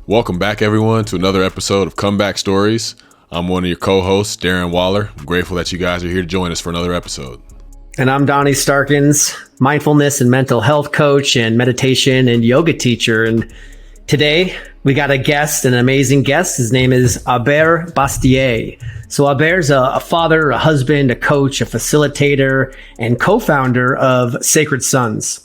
Welcome back, everyone, to another episode of Comeback Stories. I'm one of your co-hosts, Darren Waller. I'm grateful that you guys are here to join us for another episode. And I'm Donny Starkins, mindfulness and mental health coach and meditation and yoga teacher. And today we got a guest, an amazing guest. His name is Aubert Bastiat. So Aubert's a father, a husband, a coach, a facilitator, and co-founder of Sacred Sons.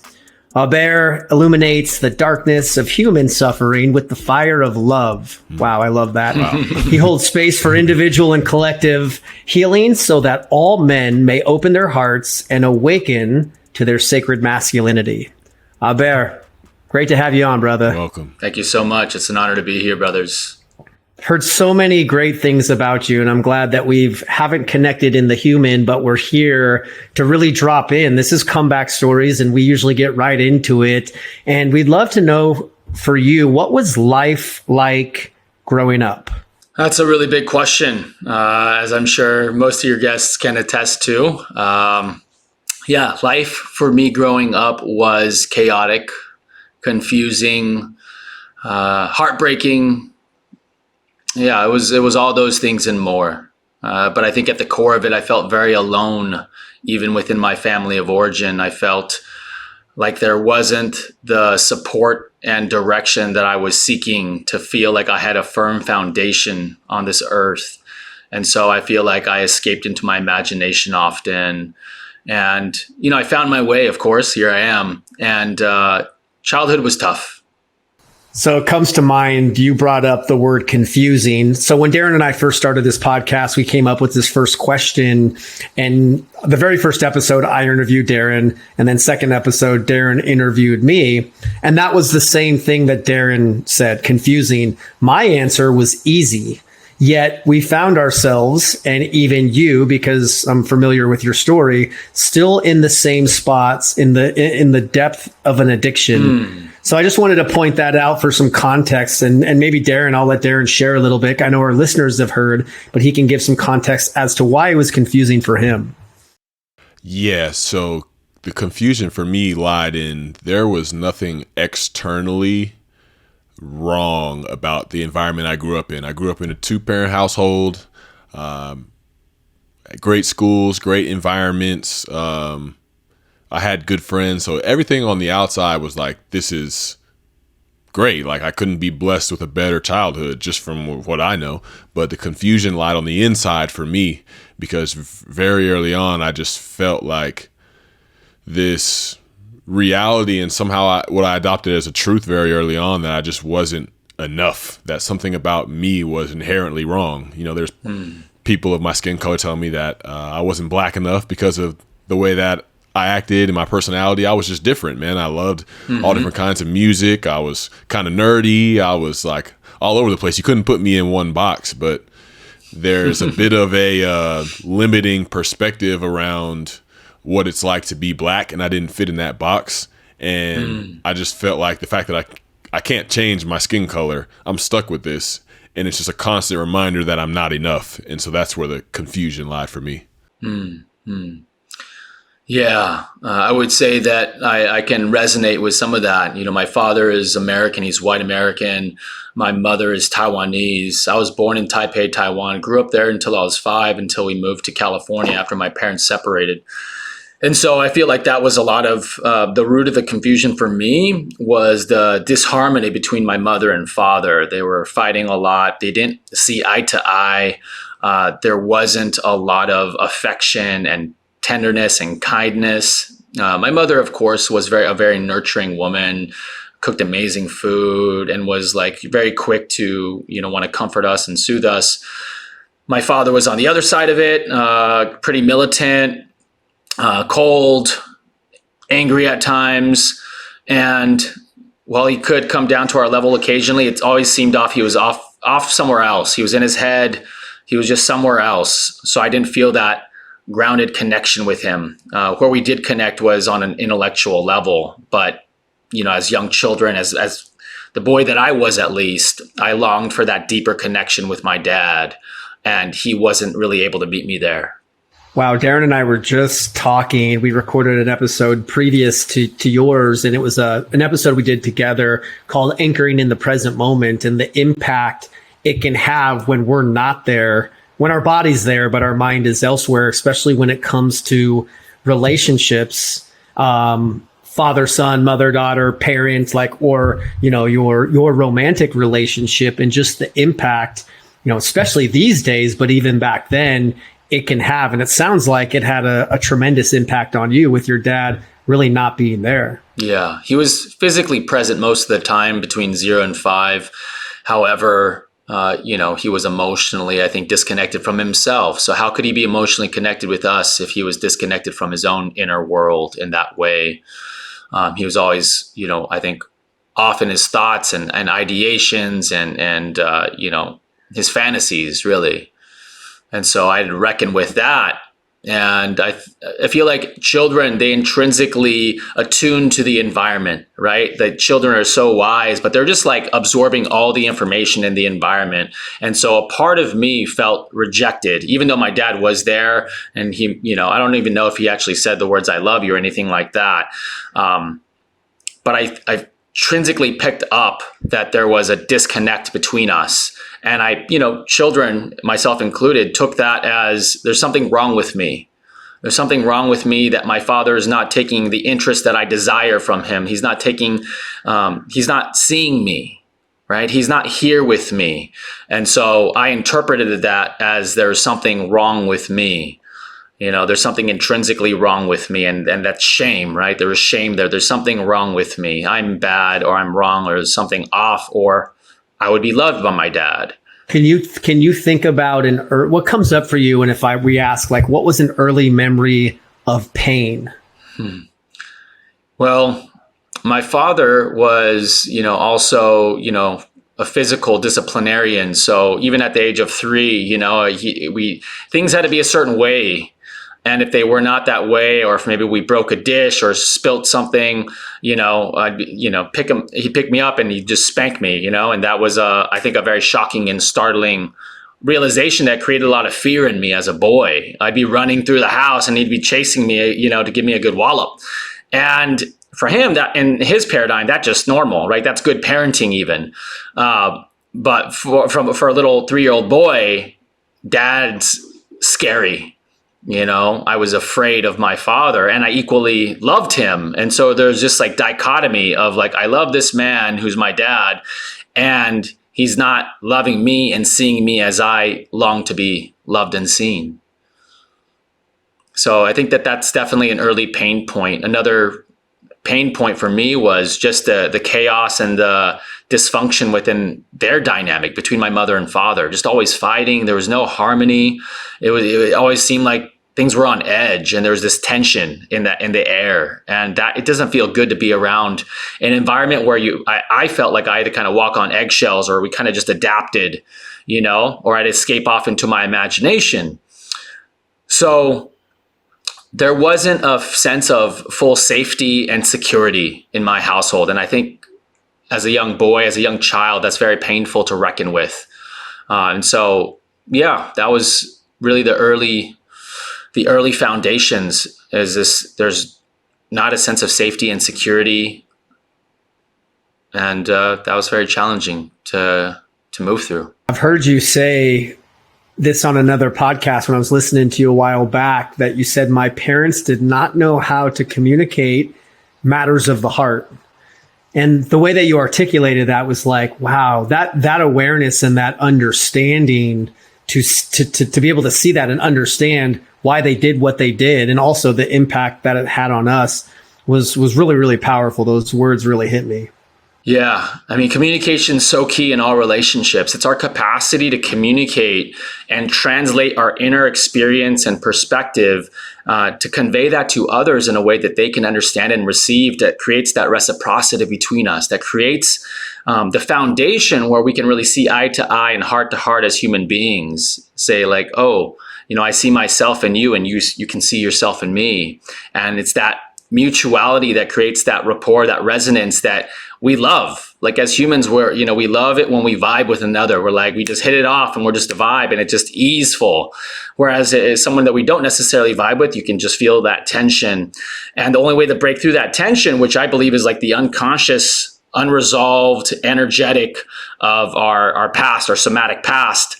Aubert illuminates the darkness of human suffering with the fire of love. Wow, I love that. Wow. He holds space for individual and collective healing so that all men may open their hearts and awaken to their sacred masculinity. Aubert, great to have you on, brother. Welcome. Thank you so much. It's an honor to be here, brothers. Heard so many great things about you, and I'm glad that haven't connected in the human, but we're here to really drop in. This is Comeback Stories, and we usually get right into it. And we'd love to know for you, what was life like growing up? That's a really big question, as I'm sure most of your guests can attest to. Life for me growing up was chaotic, confusing, heartbreaking. Yeah, it was all those things and more. But I think at the core of it, I felt very alone, even within my family of origin. I felt like there wasn't the support and direction that I was seeking to feel like I had a firm foundation on this earth. And so I feel like I escaped into my imagination often. And, I found my way, of course, here I am. And childhood was tough. So it comes to mind, you brought up the word confusing. So when Darren and I first started this podcast, we came up with this first question. And the very first episode, I interviewed Darren. And then second episode, Darren interviewed me. And that was the same thing that Darren said, confusing. My answer was easy. Yet we found ourselves, and even you, because I'm familiar with your story, still in the same spots in the depth of an addiction. So I just wanted to point that out for some context, and maybe Darren, I'll let Darren share a little bit. I know our listeners have heard, but he can give some context as to why it was confusing for him. Yeah, so the confusion for me lied in there was nothing externally wrong about the environment I grew up in. I grew up in a 2-parent household, great schools, great environments. I had good friends. So everything on the outside was like, this is great. Like I couldn't be blessed with a better childhood just from what I know. But the confusion lied on the inside for me because very early on, I just felt like this reality and somehow what I adopted as a truth very early on that I just wasn't enough, that something about me was inherently wrong. There's people of my skin color telling me that I wasn't black enough because of the way that I acted and my personality. I was just different, man. I loved all different kinds of music. I was kind of nerdy. I was like all over the place. You couldn't put me in one box, but there's a bit of a limiting perspective around what it's like to be black, and I didn't fit in that box. And I just felt like the fact that I can't change my skin color, I'm stuck with this, and it's just a constant reminder that I'm not enough. And so that's where the confusion lied for me. Yeah, I would say that I can resonate with some of that. My father is American. He's white American. My mother is Taiwanese. I was born in Taipei, Taiwan, grew up there until I was 5, until we moved to California after my parents separated. And so I feel like that was a lot of the root of the confusion for me was the disharmony between my mother and father. They were fighting a lot. They didn't see eye to eye. There wasn't a lot of affection and tenderness and kindness. My mother, of course, was a very nurturing woman, cooked amazing food, and was like very quick to, want to comfort us and soothe us. My father was on the other side of it, pretty militant, cold, angry at times. And while he could come down to our level occasionally, it always seemed he was off somewhere else. He was in his head. He was just somewhere else. So I didn't feel that grounded connection with him. Where we did connect was on an intellectual level. But, as young children, as the boy that I was, at least, I longed for that deeper connection with my dad. And he wasn't really able to meet me there. Wow, Darren and I were just talking. We recorded an episode previous to yours, and it was an episode we did together called Anchoring in the Present Moment, and the impact it can have when we're not there, when our body's there, but our mind is elsewhere, especially when it comes to relationships, father, son, mother, daughter, parent, like, or, your romantic relationship, and just the impact, especially these days, but even back then, it can have. And it sounds like it had a tremendous impact on you with your dad really not being there. Yeah, he was physically present most of the time between 0 and 5. However, he was emotionally, I think, disconnected from himself. So how could he be emotionally connected with us if he was disconnected from his own inner world in that way? He was always, I think, off in his thoughts and ideations and his fantasies, really. And so I had to reckon with that. And I feel like children, they intrinsically attune to the environment, right? The children are so wise, but they're just like absorbing all the information in the environment. And so a part of me felt rejected, even though my dad was there. And he, I don't even know if he actually said the words, "I love you," or anything like that. But I intrinsically picked up that there was a disconnect between us. And children, myself included, took that as there's something wrong with me. There's something wrong with me that my father is not taking the interest that I desire from him. He's not he's not seeing me, right? He's not here with me. And so I interpreted that as there's something wrong with me. There's something intrinsically wrong with me, and that's shame, right? There was shame there. There's something wrong with me. I'm bad, or I'm wrong, or there's something off, or I would be loved by my dad. Can you think about what comes up for you? And if we ask, like, what was an early memory of pain? Well, my father was, also, a physical disciplinarian. So even at the age of 3, things had to be a certain way. And if they were not that way, or if maybe we broke a dish or spilt something, I'd he'd pick me up and he'd just spank me, and that was, I think, a very shocking and startling realization that created a lot of fear in me as a boy. I'd be running through the house and he'd be chasing me, to give me a good wallop. And for him, that in his paradigm, that's just normal, right? That's good parenting even. But for a little 3-year-old boy, dad's scary. I was afraid of my father, and I equally loved him. And so there's just like dichotomy of like, I love this man who's my dad, and he's not loving me and seeing me as I long to be loved and seen. So I think that's definitely an early pain point. Another pain point for me was just the chaos and the dysfunction within their dynamic between my mother and father, just always fighting. There was no harmony. It always seemed like things were on edge, and there was this tension in the air, and that it doesn't feel good to be around an environment where I felt like I had to kind of walk on eggshells, or we kind of just adapted, or I'd escape off into my imagination. So there wasn't a sense of full safety and security in my household. And I think as a young boy, as a young child, that's very painful to reckon with. And so, yeah, that was really the early foundations, is this, there's not a sense of safety and security. And that was very challenging to move through. I've heard you say this on another podcast when I was listening to you a while back, that you said, my parents did not know how to communicate matters of the heart. And the way that you articulated that was like, wow, that awareness and that understanding to be able to see that and understand why they did what they did, and also the impact that it had on us was really, really powerful. Those words really hit me. Yeah. I mean, communication is so key in all relationships. It's our capacity to communicate and translate our inner experience and perspective to convey that to others in a way that they can understand and receive, that creates that reciprocity between us, that creates the foundation where we can really see eye to eye and heart to heart as human beings. Say like, oh, I see myself in you, and you can see yourself in me. And it's that mutuality that creates that rapport, that resonance, that we love. Like as humans, we love it when we vibe with another. We're like, we just hit it off and we're just a vibe and it's just easeful. Whereas as someone that we don't necessarily vibe with, you can just feel that tension. And the only way to break through that tension, which I believe is like the unconscious, unresolved, energetic of our past, our somatic past.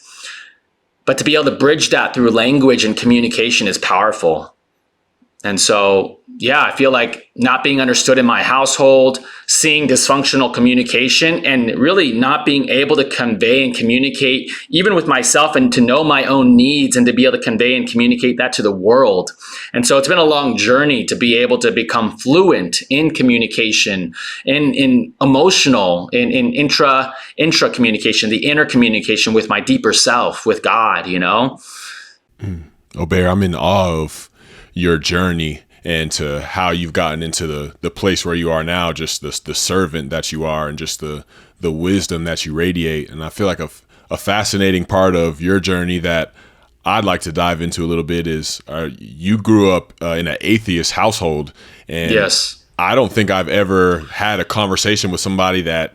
But to be able to bridge that through language and communication is powerful. And so, yeah, I feel like not being understood in my household, seeing dysfunctional communication, and really not being able to convey and communicate, even with myself, and to know my own needs and to be able to convey and communicate that to the world. And so it's been a long journey to be able to become fluent in communication, in emotional, in intra communication, the inner communication with my deeper self, with God, Aubert, I'm in awe of your journey and to how you've gotten into the place where you are now, just the servant that you are and just the wisdom that you radiate. And I feel like a fascinating part of your journey that I'd like to dive into a little bit is you grew up in an atheist household. And yes, I don't think I've ever had a conversation with somebody that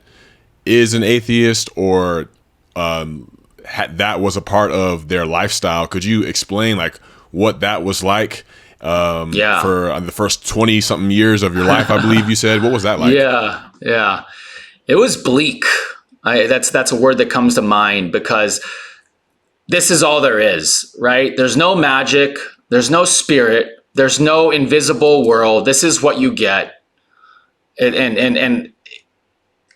is an atheist or that was a part of their lifestyle. Could you explain like what that was like? For the first 20 something years of your life, I believe you said. What was that like? Yeah. It was bleak. That's a word that comes to mind because this is all there is, right? There's no magic. There's no spirit. There's no invisible world. This is what you get. And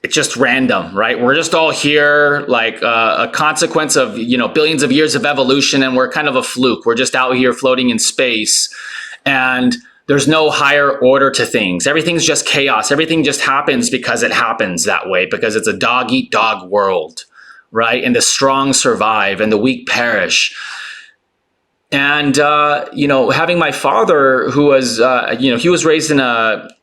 it's just random, right? We're just all here like a consequence of, billions of years of evolution, and we're kind of a fluke. We're just out here floating in space, and there's no higher order to things. Everything's just chaos. Everything just happens because it happens that way, because it's a dog-eat-dog world, right? And the strong survive and the weak perish. And, having my father who was, he was raised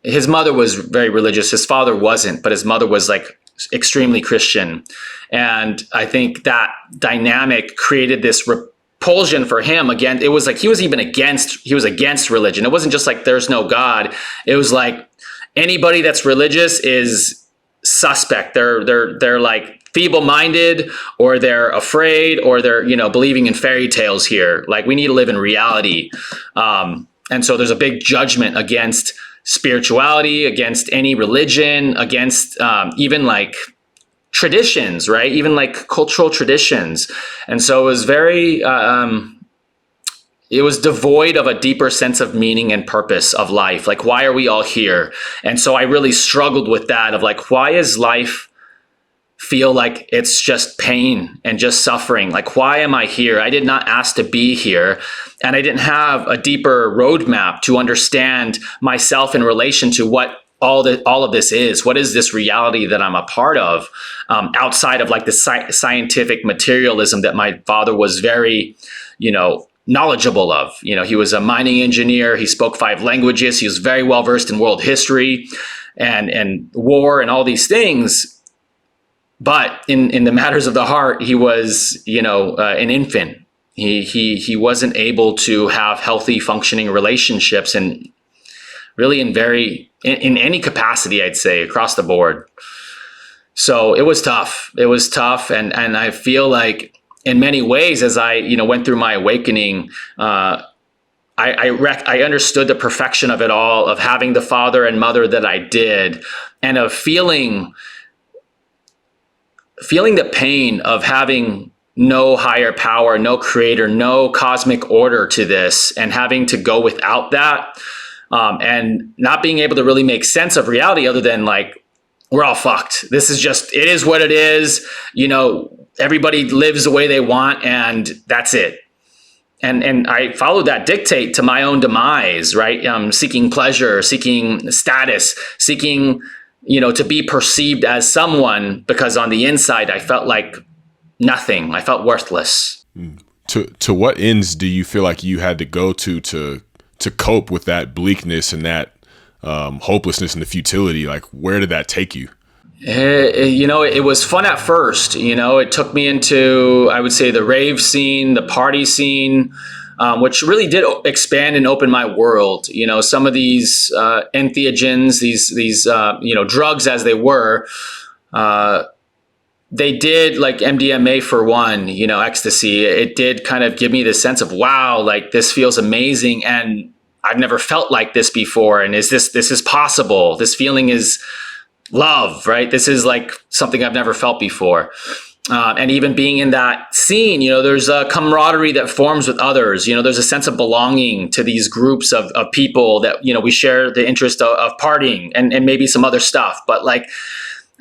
his mother was very religious. His father wasn't, but his mother was like extremely Christian. And I think that dynamic created this repulsion for him. Again, it was like he was against religion. It wasn't just like there's no God. It was like anybody that's religious is suspect. They're like feeble-minded, or they're afraid, or they're, believing in fairy tales here. Like we need to live in reality. And so there's a big judgment against spirituality, against any religion, against even like traditions, right? Even like cultural traditions. And so it was very, it was devoid of a deeper sense of meaning and purpose of life. Like, why are we all here? And so I really struggled with that of like, why is life feel like it's just pain and just suffering? Like, why am I here? I did not ask to be here. And I didn't have a deeper roadmap to understand myself in relation to what all of this is. What is this reality that I'm a part of, outside of like the scientific materialism that my father was very, knowledgeable of. He was a mining engineer. He spoke 5 languages. He was very well versed in world history and war and all these things. But in the matters of the heart, he was, an infant. He wasn't able to have healthy, functioning relationships, and really in any capacity, I'd say, across the board. So it was tough. And I feel like in many ways, as I, went through my awakening, I understood the perfection of it all, of having the father and mother that I did, and of feeling the pain of having no higher power, no creator, no cosmic order to this, and having to go without that, and not being able to really make sense of reality other than like, we're all fucked. This is just, it is what it is. Everybody lives the way they want, and that's it. And I followed that dictate to my own demise, right? Seeking pleasure, seeking status, seeking to be perceived as someone, because on the inside, I felt like nothing. I felt worthless. To what ends do you feel like you had to go to cope with that bleakness and that hopelessness and the futility? Like, where did that take you? It was fun at first. It took me into, I would say, the rave scene, the party scene. which really did expand and open my world. Some of these entheogens, these drugs as they were, they did, like MDMA for one, ecstasy. It did kind of give me this sense of, wow, like this feels amazing. And I've never felt like this before. And this is possible. This feeling is love, right? This is like something I've never felt before. And even being in that scene, there's a camaraderie that forms with others. There's a sense of belonging to these groups of people that, we share the interest of partying and maybe some other stuff. But like,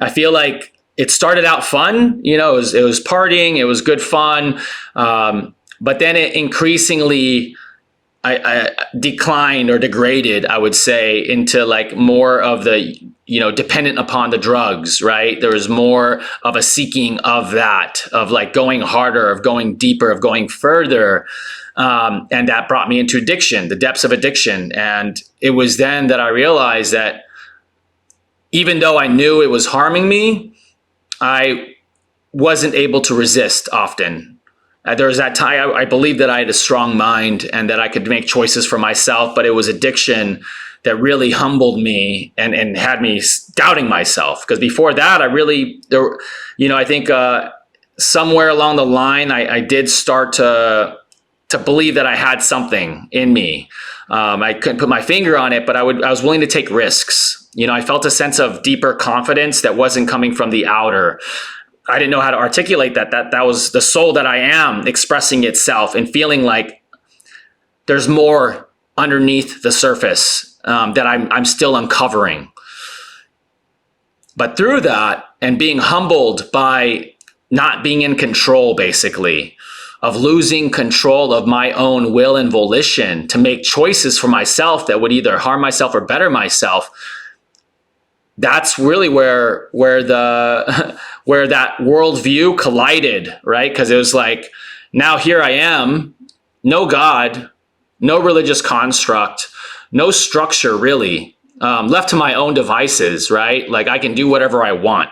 I feel like it started out fun, it was partying, it was good fun. But then it increasingly, I declined or degraded, I would say, into like more of the, dependent upon the drugs, right? There was more of a seeking of that, of like going harder, of going deeper, of going further. And that brought me into addiction, the depths of addiction. And it was then that I realized that even though I knew it was harming me, I wasn't able to resist often. There was that time I believed that I had a strong mind and that I could make choices for myself, but it was addiction that really humbled me and had me doubting myself. Because before that, I think somewhere along the line, I did start to believe that I had something in me. I couldn't put my finger on it, but I was willing to take risks. I felt a sense of deeper confidence that wasn't coming from the outer. I didn't know how to articulate that. That was the soul that I am expressing itself and feeling like there's more underneath the surface that I'm still uncovering. But through that and being humbled by not being in control, basically, of losing control of my own will and volition to make choices for myself that would either harm myself or better myself, that's really where that worldview collided, right? Because it was like, now here I am, no God, no religious construct, no structure really, left to my own devices, right? Like I can do whatever I want.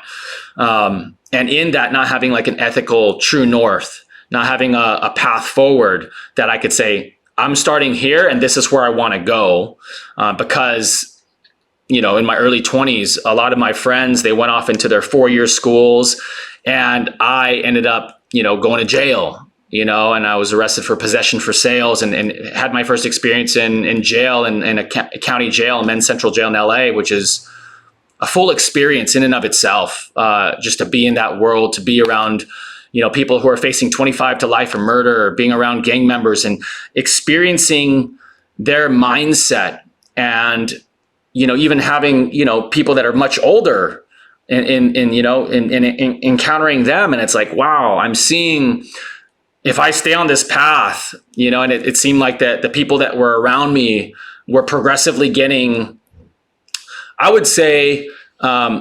And in that, not having like an ethical true north, not having a path forward that I could say, I'm starting here and this is where I want to go, because in my early 20s, a lot of my friends, they went off into their 4-year schools and I ended up, going to jail, and I was arrested for possession for sales and had my first experience in jail in a county jail, men's central jail in LA, which is a full experience in and of itself, just to be in that world, to be around, people who are facing 25 to life for murder, being around gang members and experiencing their mindset and, even having, people that are much older in encountering them. And it's like, wow, I'm seeing if I stay on this path, and it seemed like that the people that were around me were progressively getting, I would say, the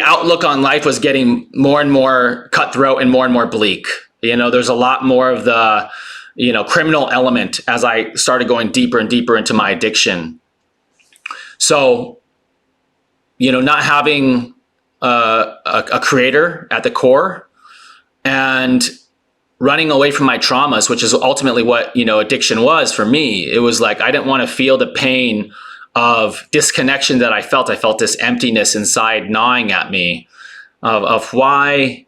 outlook on life was getting more and more cutthroat and more bleak. There's a lot more of the, criminal element as I started going deeper and deeper into my addiction. So, not having a creator at the core and running away from my traumas, which is ultimately what, addiction was for me. It was like, I didn't want to feel the pain of disconnection that I felt. I felt this emptiness inside gnawing at me of why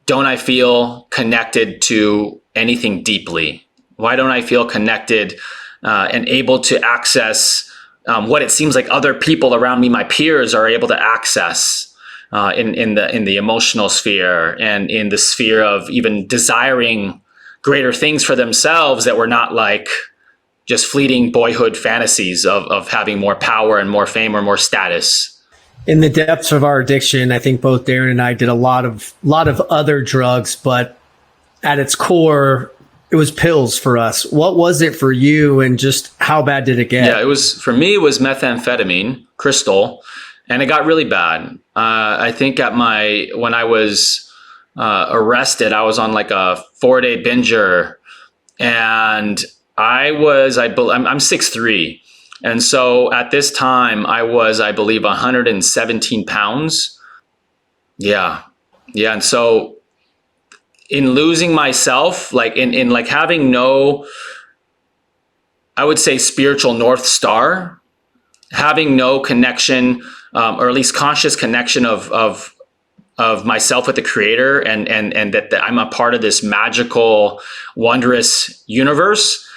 don't I feel connected to anything deeply? Why don't I feel connected and able to access what it seems like other people around me, my peers, are able to access in the emotional sphere and in the sphere of even desiring greater things for themselves that were not like just fleeting boyhood fantasies of having more power and more fame or more status. In the depths of our addiction, I think both Darren and I did a lot of other drugs, but at its core, it was pills for us. What was it for you, and just how bad did it get? Yeah, for me, it was methamphetamine, crystal, and it got really bad. I think when I was arrested, I was on like a 4-day binger, and I'm 6'3". And so at this time I was, I believe, 117 pounds. Yeah. And so in losing myself, like in like having no, I would say, spiritual North Star, having no connection, or at least conscious connection of myself with the creator, and that I'm a part of this magical, wondrous universe.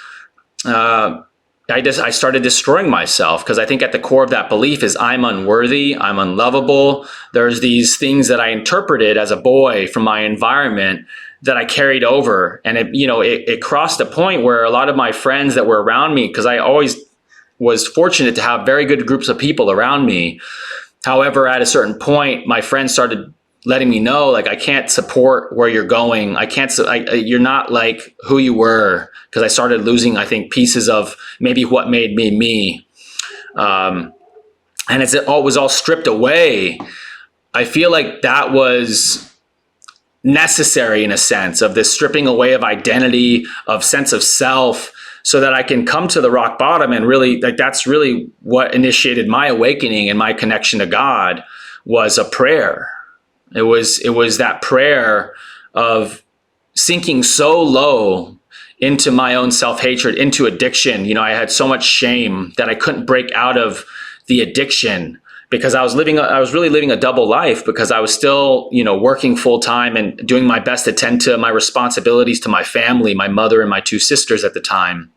I started destroying myself, because I think at the core of that belief is I'm unworthy, I'm unlovable. There's these things that I interpreted as a boy from my environment that I carried over, and it crossed a point where a lot of my friends that were around me, because I always was fortunate to have very good groups of people around me. However, at a certain point, my friends started letting me know, like, I can't support where you're going. You're not like who you were, because I started losing, I think, pieces of maybe what made me me. And as it all was all stripped away, I feel like that was necessary, in a sense, of this stripping away of identity, of sense of self, so that I can come to the rock bottom. And really, like, that's really what initiated my awakening and my connection to God, was a prayer. It was that prayer of sinking so low into my own self-hatred, into addiction. I had so much shame that I couldn't break out of the addiction, because I was really living a double life, because I was still, working full time and doing my best to tend to my responsibilities to my family, my mother and my two sisters at the time.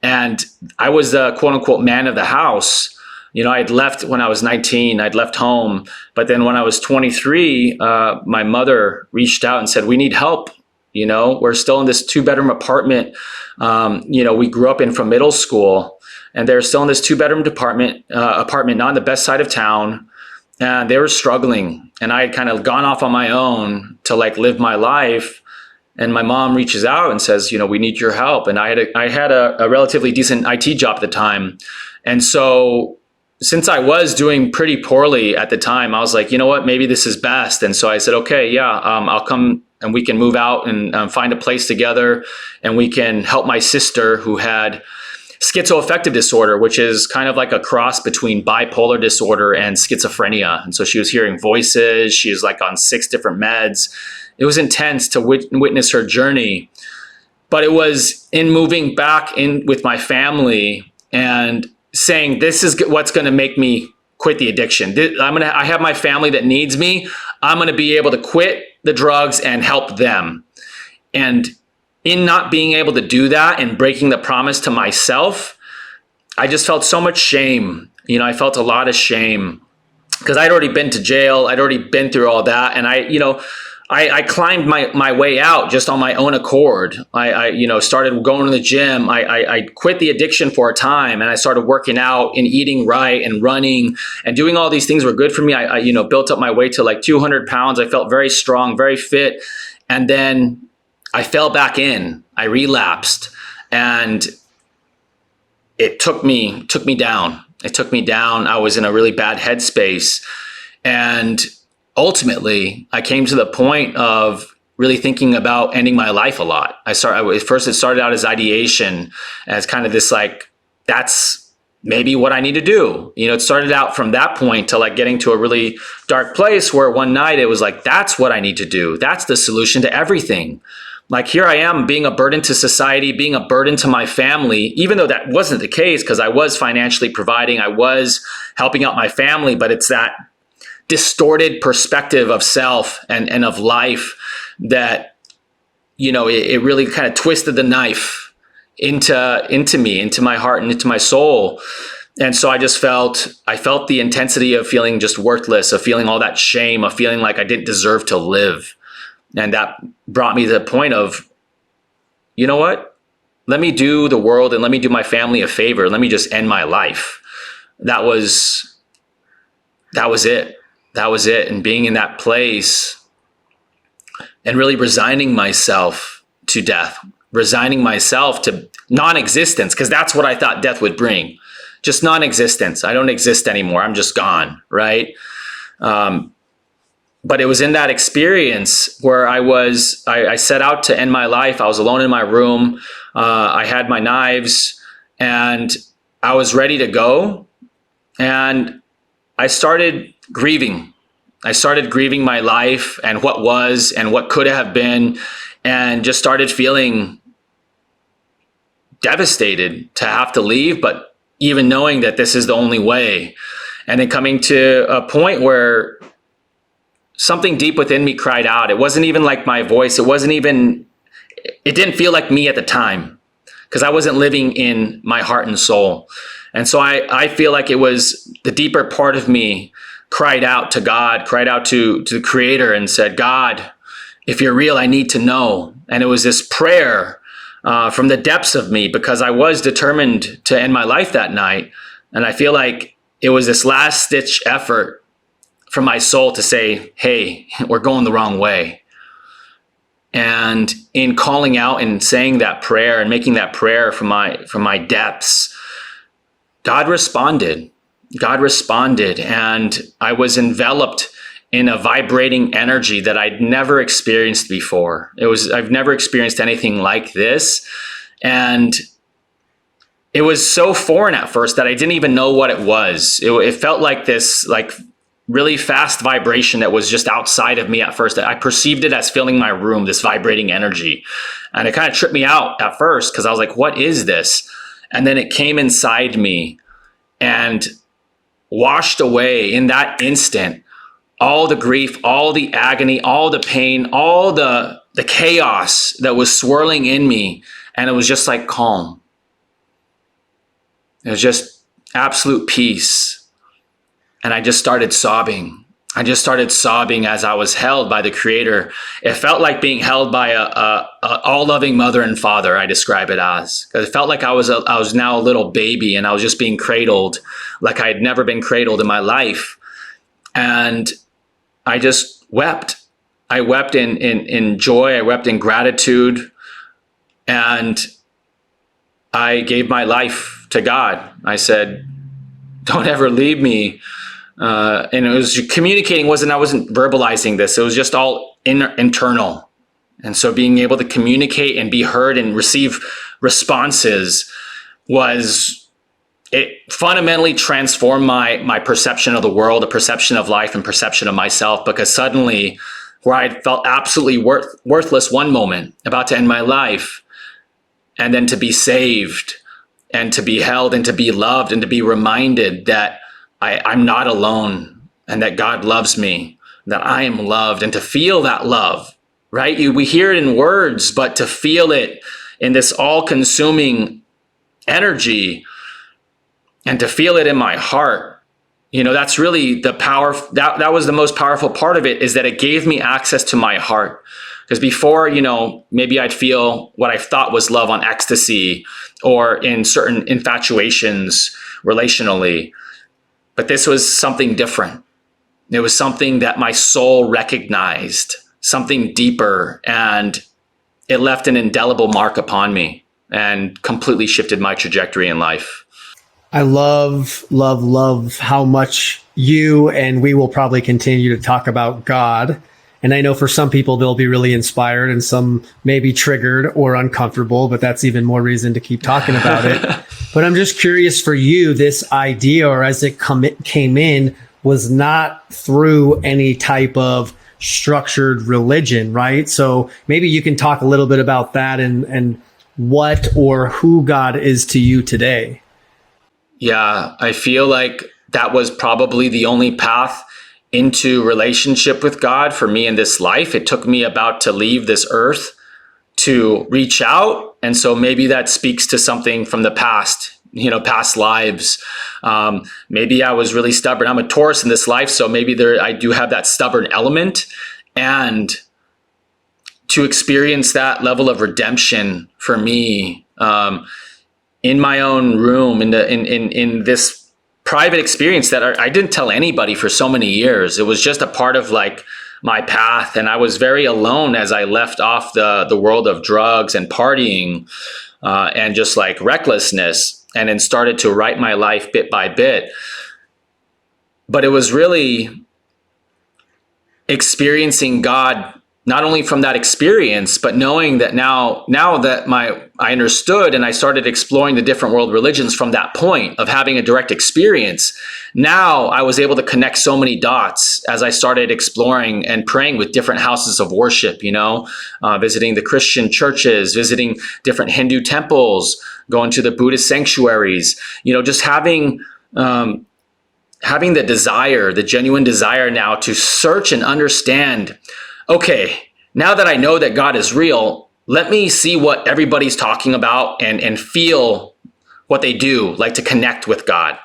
And I was the quote unquote man of the house. I'd left when I was 19, I'd left home. But then when I was 23, my mother reached out and said, we need help. We're still in this 2-bedroom apartment. We grew up in from middle school, and they're still in this 2-bedroom apartment, not on the best side of town. And they were struggling. And I had kind of gone off on my own to like live my life. And my mom reaches out and says, we need your help. And I had a relatively decent IT job at the time. And so since I was doing pretty poorly at the time, I was like, you know what, maybe this is best. And so I said, okay, yeah, I'll come and we can move out and find a place together, and we can help my sister, who had schizoaffective disorder, which is kind of like a cross between bipolar disorder and schizophrenia. And so she was hearing voices. She was like on 6 different meds. It was intense to witness her journey. But it was in moving back in with my family and saying, this is what's going to make me quit the addiction. I have my family that needs me. I'm going to be able to quit the drugs and help them. And in not being able to do that and breaking the promise to myself, I just felt so much shame. I felt a lot of shame, because I'd already been to jail. I'd already been through all that. And I climbed my way out just on my own accord. I started going to the gym. I quit the addiction for a time, and I started working out and eating right and running and doing all these things were good for me. I built up my weight to like 200 pounds. I felt very strong, very fit. And then I fell back in. I relapsed, and it took me down. It took me down. I was in a really bad headspace, and ultimately, I came to the point of really thinking about ending my life a lot. It started out as ideation, as kind of this like, that's maybe what I need to do. It started out from that point to like getting to a really dark place where one night it was like, that's what I need to do. That's the solution to everything. Like, here I am being a burden to society, being a burden to my family, even though that wasn't the case, because I was financially providing, I was helping out my family, but it's that distorted perspective of self and of life that, it really kind of twisted the knife into me, into my heart and into my soul. And so I felt the intensity of feeling just worthless, of feeling all that shame, of feeling like I didn't deserve to live. And that brought me to the point of, you know what? Let me do the world and let me do my family a favor. Let me just end my life. That was it. That was it. And being in that place and really resigning myself to death, resigning myself to non-existence, because that's what I thought death would bring. Just non-existence. I don't exist anymore. I'm just gone, right? But it was in that experience where I set out to end my life. I was alone in my room. I had my knives and I was ready to go. And I started grieving. I started grieving my life and what was and what could have been, and just started feeling devastated to have to leave, but even knowing that this is the only way. And then coming to a point where something deep within me cried out. It wasn't even like my voice. It didn't feel like me at the time, because I wasn't living in my heart and soul. And so I feel like it was the deeper part of me cried out to God, cried out to the Creator, and said, God, if you're real, I need to know. And it was this prayer from the depths of me, because I was determined to end my life that night. And I feel like it was this last ditch effort from my soul to say, hey, we're going the wrong way. And in calling out and saying that prayer and making that prayer from my depths, God responded. God responded, and I was enveloped in a vibrating energy that I'd never experienced before. I've never experienced anything like this. And it was so foreign at first that I didn't even know what it was. It felt like this, like, really fast vibration that was just outside of me at first. I perceived it as filling my room, this vibrating energy. And it kind of tripped me out at first, because I was like, what is this? And then it came inside me and washed away in that instant all the grief, all the agony, all the pain, all the chaos that was swirling in me. And it was just like calm. It was just absolute peace. And I just started sobbing. I just started sobbing as I was held by the Creator. It felt like being held by a all-loving mother and father, I describe it as. It felt like I was now a little baby, and I was just being cradled like I had never been cradled in my life. And I just wept. I wept in joy. I wept in gratitude. And I gave my life to God. I said, don't ever leave me. And it was communicating, I wasn't verbalizing this. It was just all internal. And so being able to communicate and be heard and receive responses it fundamentally transformed my perception of the world, the perception of life, and perception of myself. Because suddenly, where I felt absolutely worthless one moment, about to end my life, and then to be saved and to be held and to be loved and to be reminded that I'm not alone, and that God loves me, that I am loved, and to feel that love, right? We hear it in words, but to feel it in this all-consuming energy, and to feel it in my heart, that's really the power. That was the most powerful part of it, is that it gave me access to my heart. Because before, maybe I'd feel what I thought was love on ecstasy or in certain infatuations relationally. But this was something different. It was something that my soul recognized, something deeper, and it left an indelible mark upon me and completely shifted my trajectory in life. I love, love, love how much you and we will probably continue to talk about God. And I know for some people, they'll be really inspired, and some may be triggered or uncomfortable, but that's even more reason to keep talking about it. But I'm just curious for you, this idea, or as it came in, was not through any type of structured religion, right? So maybe you can talk a little bit about that and what or who God is to you today. Yeah, I feel like that was probably the only path into relationship with God for me in this life. It took me about to leave this earth to reach out. And so maybe that speaks to something from the past, past lives. Maybe I was really stubborn. I'm a Taurus in this life, so maybe I do have that stubborn element. And to experience that level of redemption for me, in my own room, in this private experience that I didn't tell anybody for so many years. It was just a part of like my path. And I was very alone as I left off the world of drugs and partying and just like recklessness, and then started to write my life bit by bit. But it was really experiencing God not only from that experience, but knowing that now that I understood and I started exploring the different world religions from that point of having a direct experience, now I was able to connect so many dots as I started exploring and praying with different houses of worship, visiting the Christian churches, visiting different Hindu temples, going to the Buddhist sanctuaries, just having the desire, the genuine desire now to search and understand, okay, now that I know that God is real, let me see what everybody's talking about and feel what they do, like to connect with God.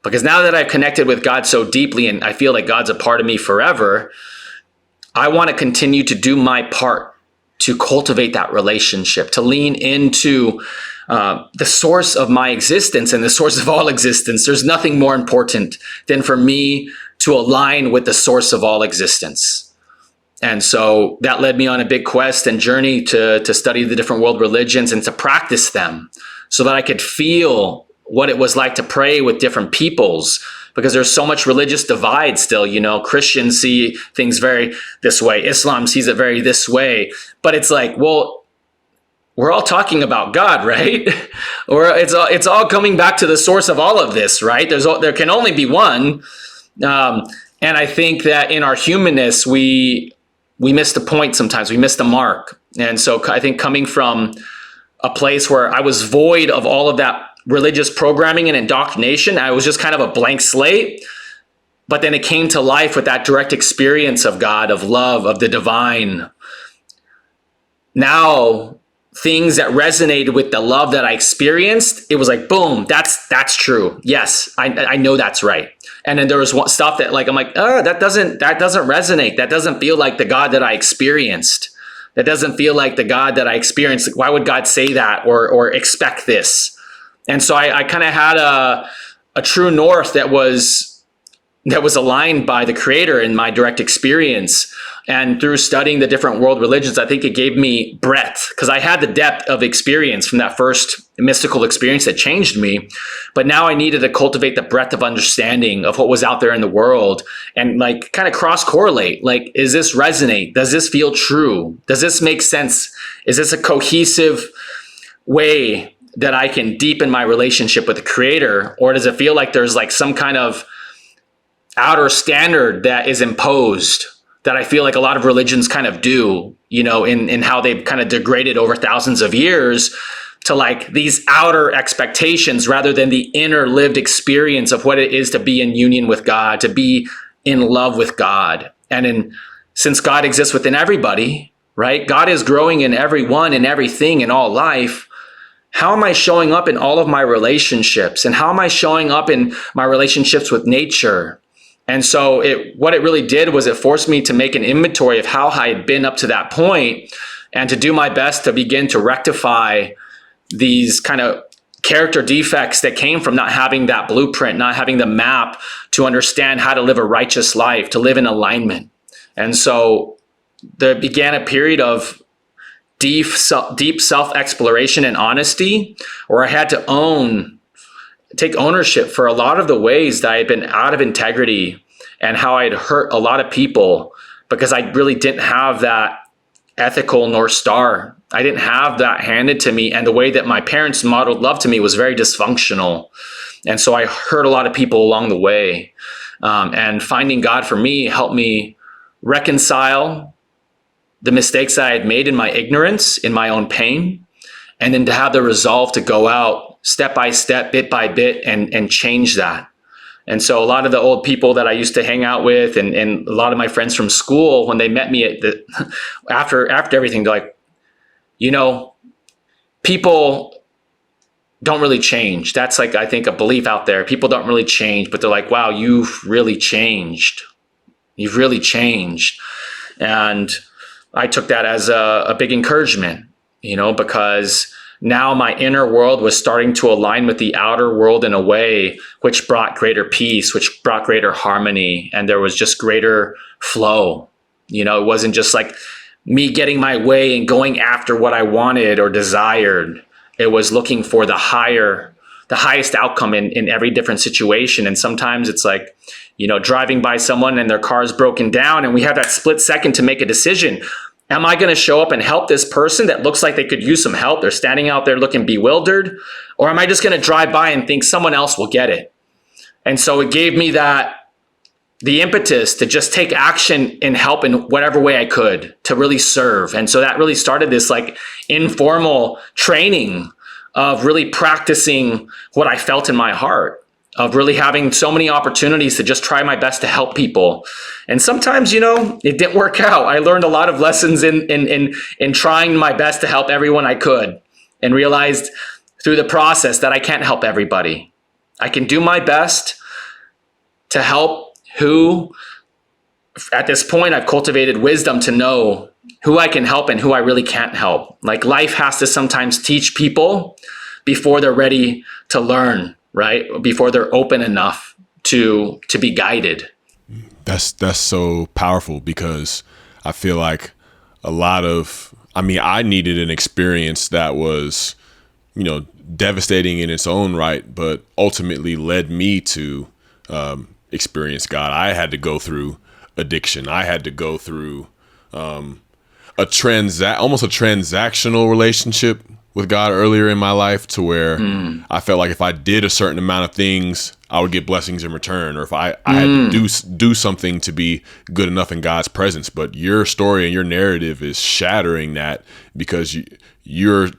Because now that I've connected with God so deeply and I feel like God's a part of me forever, I want to continue to do my part to cultivate that relationship, to lean into the source of my existence and the source of all existence. There's nothing more important than for me to align with the source of all existence. And so that led me on a big quest and journey to study the different world religions and to practice them so that I could feel what it was like to pray with different peoples, because there's so much religious divide still. Christians see things very this way, Islam sees it very this way, but it's like, well, we're all talking about God, right? Or it's all coming back to the source of all of this, right? There can only be one. And I think that in our humanness, we miss the point sometimes. We miss the mark. And so I think coming from a place where I was void of all of that religious programming and indoctrination, I was just kind of a blank slate. But then it came to life with that direct experience of God, of love, of the divine. Now, things that resonated with the love that I experienced, it was like, boom, that's true. Yes, I know that's right. And then there was stuff that I'm like, oh, that doesn't resonate. That doesn't feel like the God that I experienced. That doesn't feel like the God that I experienced. Why would God say that or expect this? And so I kind of had a true north that was aligned by the Creator in my direct experience. And through studying the different world religions, I think it gave me breadth, because I had the depth of experience from that first mystical experience that changed me. But now I needed to cultivate the breadth of understanding of what was out there in the world and kind of cross correlate. Is this resonate? Does this feel true? Does this make sense? Is this a cohesive way that I can deepen my relationship with the Creator? Or does it feel like there's some kind of outer standard that is imposed, that I feel like a lot of religions kind of do, in how they've kind of degraded over thousands of years to these outer expectations rather than the inner lived experience of what it is to be in union with God, to be in love with God. And since God exists within everybody, right? God is growing in everyone and everything in all life. How am I showing up in all of my relationships? And how am I showing up in my relationships with nature? And so what it really did was it forced me to make an inventory of how I had been up to that point and to do my best to begin to rectify these kind of character defects that came from not having that blueprint, not having the map to understand how to live a righteous life, to live in alignment. And so there began a period of deep self-exploration and honesty, where I had to take ownership for a lot of the ways that I had been out of integrity and how I had hurt a lot of people, because I really didn't have that ethical North Star. I didn't have that handed to me. And the way that my parents modeled love to me was very dysfunctional. And so I hurt a lot of people along the way. And finding God for me helped me reconcile the mistakes that I had made in my ignorance, in my own pain, and then to have the resolve to go out step by step, bit by bit, and change that. And so a lot of the old people that I used to hang out with and a lot of my friends from school, when they met me after everything, they're like, people don't really change. That's I think a belief out there. People don't really change, but they're like, wow, you've really changed. You've really changed. And I took that as a big encouragement, because now my inner world was starting to align with the outer world in a way which brought greater peace, which brought greater harmony. And there was just greater flow. It wasn't just me getting my way and going after what I wanted or desired. It was looking for the highest outcome in every different situation. And sometimes it's driving by someone and their car is broken down and we have that split second to make a decision. Am I going to show up and help this person that looks like they could use some help? They're standing out there looking bewildered. Or am I just going to drive by and think someone else will get it? And so it gave me the impetus to just take action and help in whatever way I could to really serve. And so that really started this like informal training of really practicing what I felt in my heart, of really having so many opportunities to just try my best to help people. And sometimes, it didn't work out. I learned a lot of lessons in trying my best to help everyone I could, and realized through the process that I can't help everybody. I can do my best to help who, at this point, I've cultivated wisdom to know who I can help and who I really can't help. Like, life has to sometimes teach people before they're ready to learn, right? Before they're open enough to be guided. That's so powerful, because I feel like I needed an experience that was, devastating in its own right, but ultimately led me to experience God. I had to go through addiction. I had to go through almost a transactional relationship with God earlier in my life, to where I felt like if I did a certain amount of things, I would get blessings in return, or if I had to do something to be good enough in God's presence. But your story and your narrative is shattering that, because you're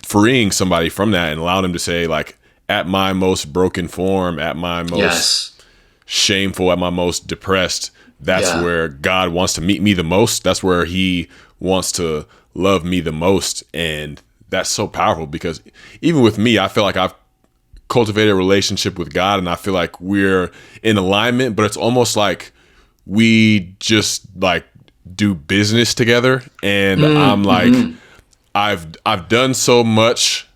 freeing somebody from that and allowing them to say, like, at my most broken form, at my most shameful, at my most depressed, that's where God wants to meet me the most. That's where he wants to love me the most. And that's so powerful, because even with me, I feel like I've cultivated a relationship with God, and I feel like we're in alignment, but it's almost like we just like do business together. And I'm like, I've done so much.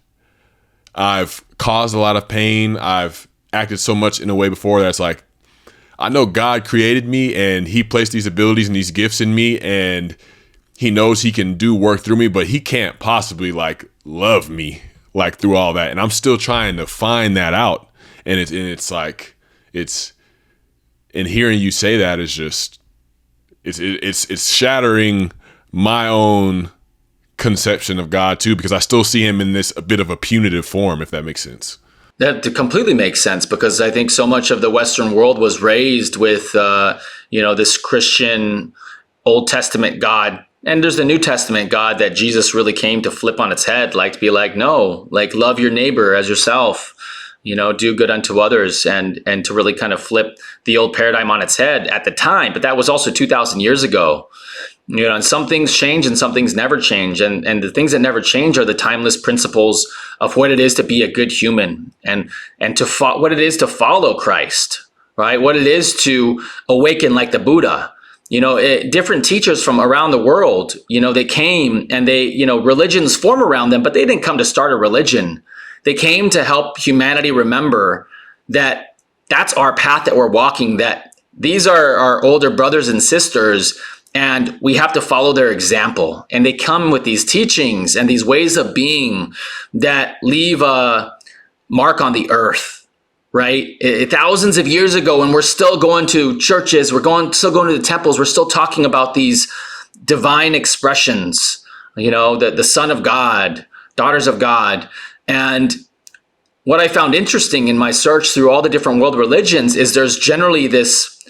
I've caused a lot of pain. I've acted so much in a way before that's like, I know God created me and he placed these abilities and these gifts in me, and he knows he can do work through me, but he can't possibly like love me like through all that. And I'm still trying to find that out. And it's like, and hearing you say that is just, it's shattering my own conception of God too, because I still see him in this a bit of a punitive form, if that makes sense. That completely makes sense, because I think so much of the Western world was raised with, this Christian Old Testament God. And there's the New Testament God that Jesus really came to flip on its head, like to be like, no, like love your neighbor as yourself, do good unto others, and to really kind of flip the old paradigm on its head at the time. But that was also 2,000 years ago. And some things change and some things never change. And the things that never change are the timeless principles of what it is to be a good human, and what it is to follow Christ, right? What it is to awaken like the Buddha. Different teachers from around the world, they came and they, religions form around them, but they didn't come to start a religion. They came to help humanity remember that that's our path that we're walking, that these are our older brothers and sisters, and we have to follow their example. And they come with these teachings and these ways of being that leave a mark on the earth. Right? Thousands of years ago, and we're still going to churches, still going to the temples, we're still talking about these divine expressions, the Son of God, daughters of God. And what I found interesting in my search through all the different world religions is there's generally this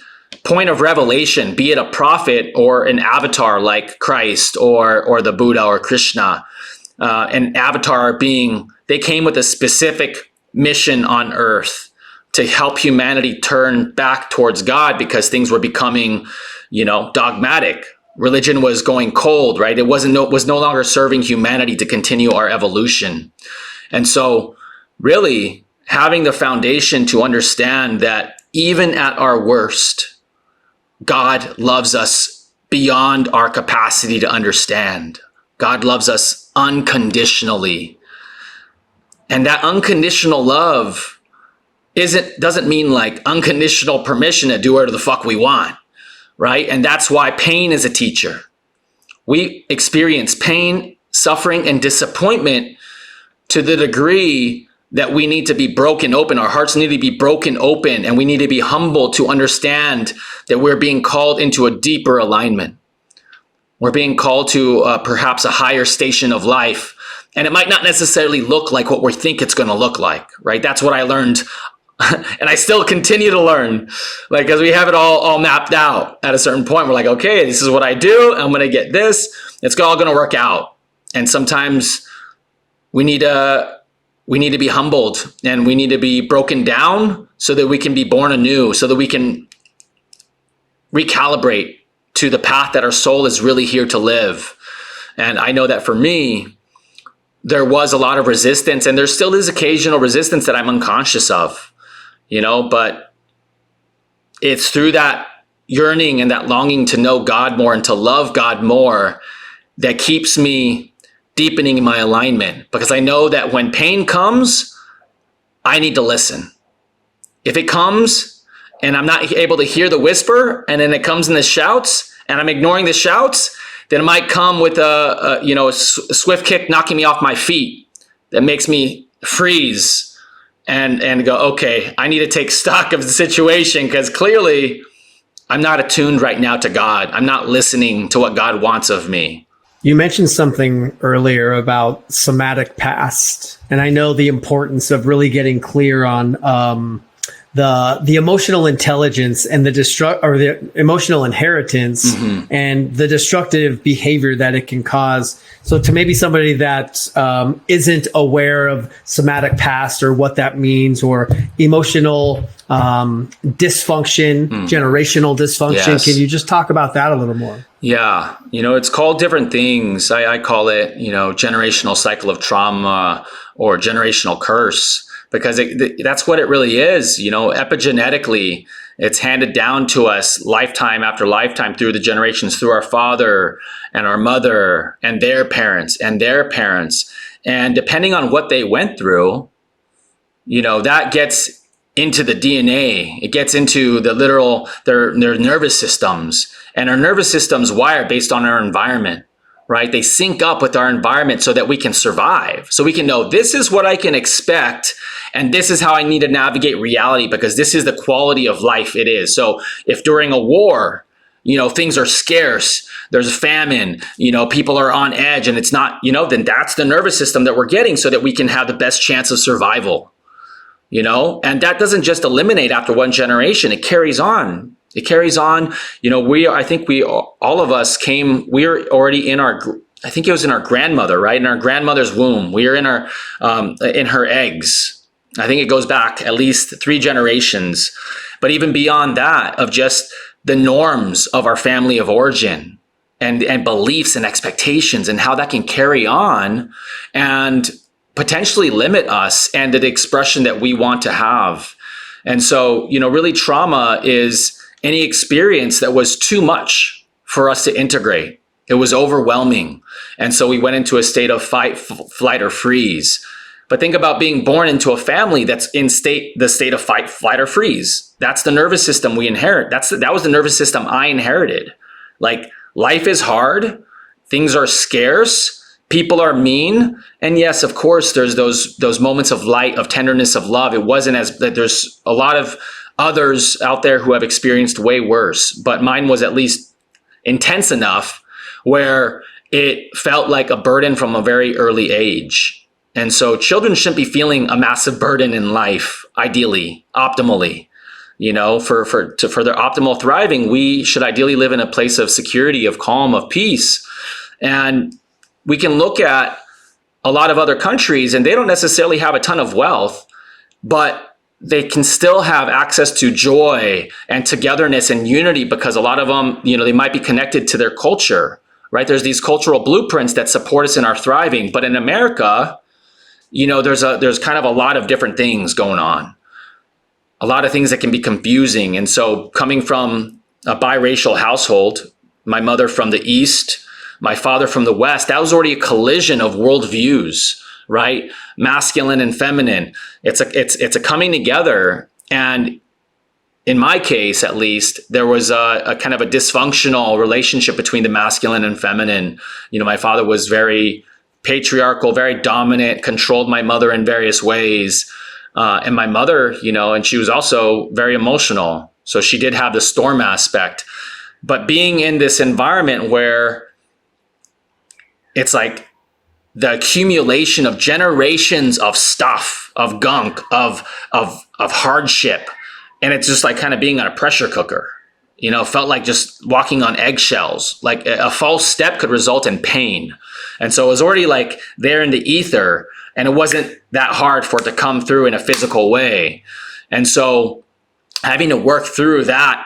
point of revelation, be it a prophet or an avatar like Christ or the Buddha or Krishna. An avatar being, they came with a specific mission on earth to help humanity turn back towards God, because things were becoming, dogmatic. Religion was going cold, right? It was no longer serving humanity to continue our evolution. And so really having the foundation to understand that even at our worst, God loves us beyond our capacity to understand. God loves us unconditionally. And that unconditional love doesn't mean like unconditional permission to do whatever the fuck we want, right? And that's why pain is a teacher. We experience pain, suffering, and disappointment to the degree that we need to be broken open. Our hearts need to be broken open, and we need to be humble to understand that we're being called into a deeper alignment. We're being called to perhaps a higher station of life. And it might not necessarily look like what we think it's going to look like, right? That's what I learned. And I still continue to learn, like, as we have it all mapped out at a certain point. We're like, okay, this is what I do. I'm going to get this. It's all going to work out. And sometimes we need to be humbled, and we need to be broken down so that we can be born anew, so that we can recalibrate to the path that our soul is really here to live. And I know that for me, there was a lot of resistance, and there still is occasional resistance that I'm unconscious of, but it's through that yearning and that longing to know God more and to love God more that keeps me deepening my alignment, because I know that when pain comes, I need to listen. If it comes and I'm not able to hear the whisper, and then it comes in the shouts and I'm ignoring the shouts, then it might come with a swift kick knocking me off my feet that makes me freeze and go, okay, I need to take stock of the situation, because clearly I'm not attuned right now to God. I'm not listening to what God wants of me. You mentioned something earlier about somatic past, and I know the importance of really getting clear on the emotional intelligence and the emotional inheritance and the destructive behavior that it can cause. So to maybe somebody that isn't aware of somatic past or what that means, or emotional dysfunction, generational dysfunction, Yes. Can you just talk about that a little more? Yeah. It's called different things. I call it, generational cycle of trauma or generational curse, because that's what it really is. Epigenetically, it's handed down to us lifetime after lifetime through the generations, through our father and our mother and their parents and their parents. And depending on what they went through, that gets into the DNA. It gets into the literal, their nervous systems. And our nervous systems wire based on our environment, right? They sync up with our environment so that we can survive. So we can know this is what I can expect, and this is how I need to navigate reality, because this is the quality of life it is. So if during a war, things are scarce, there's a famine, people are on edge, and it's not, then that's the nervous system that we're getting so that we can have the best chance of survival. And that doesn't just eliminate after one generation. It carries on. It carries on. I think all of us we were already I think it was in our grandmother, right? In our grandmother's womb. We were in her eggs. I think it goes back at least 3 generations. But even beyond that, of just the norms of our family of origin and beliefs and expectations, and how that can carry on and potentially limit us and the expression that we want to have. And so, really trauma is any experience that was too much for us to integrate. It was overwhelming. And so we went into a state of fight, flight, or freeze. But think about being born into a family that's in the state of fight, flight, or freeze. That's the nervous system we inherit. That was the nervous system I inherited. Like, life is hard. Things are scarce. People are mean. And yes, of course, there's those moments of light, of tenderness, of love. It wasn't as that. There's a lot of others out there who have experienced way worse, but mine was at least intense enough where it felt like a burden from a very early age. And so children shouldn't be feeling a massive burden in life, ideally, optimally. For their optimal thriving, we should ideally live in a place of security, of calm, of peace. And we can look at a lot of other countries, and they don't necessarily have a ton of wealth, but they can still have access to joy and togetherness and unity, because a lot of them, they might be connected to their culture, right? There's these cultural blueprints that support us in our thriving. But in America, there's kind of a lot of different things going on, a lot of things that can be confusing. And so coming from a biracial household, my mother from the East, my father from the West, that was already a collision of worldviews, right? Masculine and feminine. It's a coming together. And in my case, at least, there was a kind of a dysfunctional relationship between the masculine and feminine. My father was very patriarchal, very dominant, controlled my mother in various ways. And my mother, and she was also very emotional. So she did have the storm aspect. But being in this environment where it's like the accumulation of generations of stuff, of gunk, of hardship. And it's just like kind of being on a pressure cooker, felt like just walking on eggshells. Like a false step could result in pain. And so it was already like there in the ether, and it wasn't that hard for it to come through in a physical way. And so having to work through that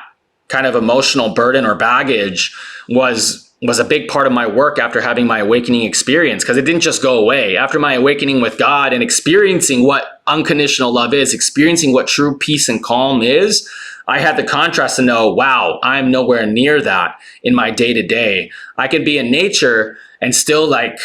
kind of emotional burden or baggage was a big part of my work after having my awakening experience, because it didn't just go away. After my awakening with God and experiencing what unconditional love is, experiencing what true peace and calm is, I had the contrast to know, wow, I'm nowhere near that in my day to day. I could be in nature and still like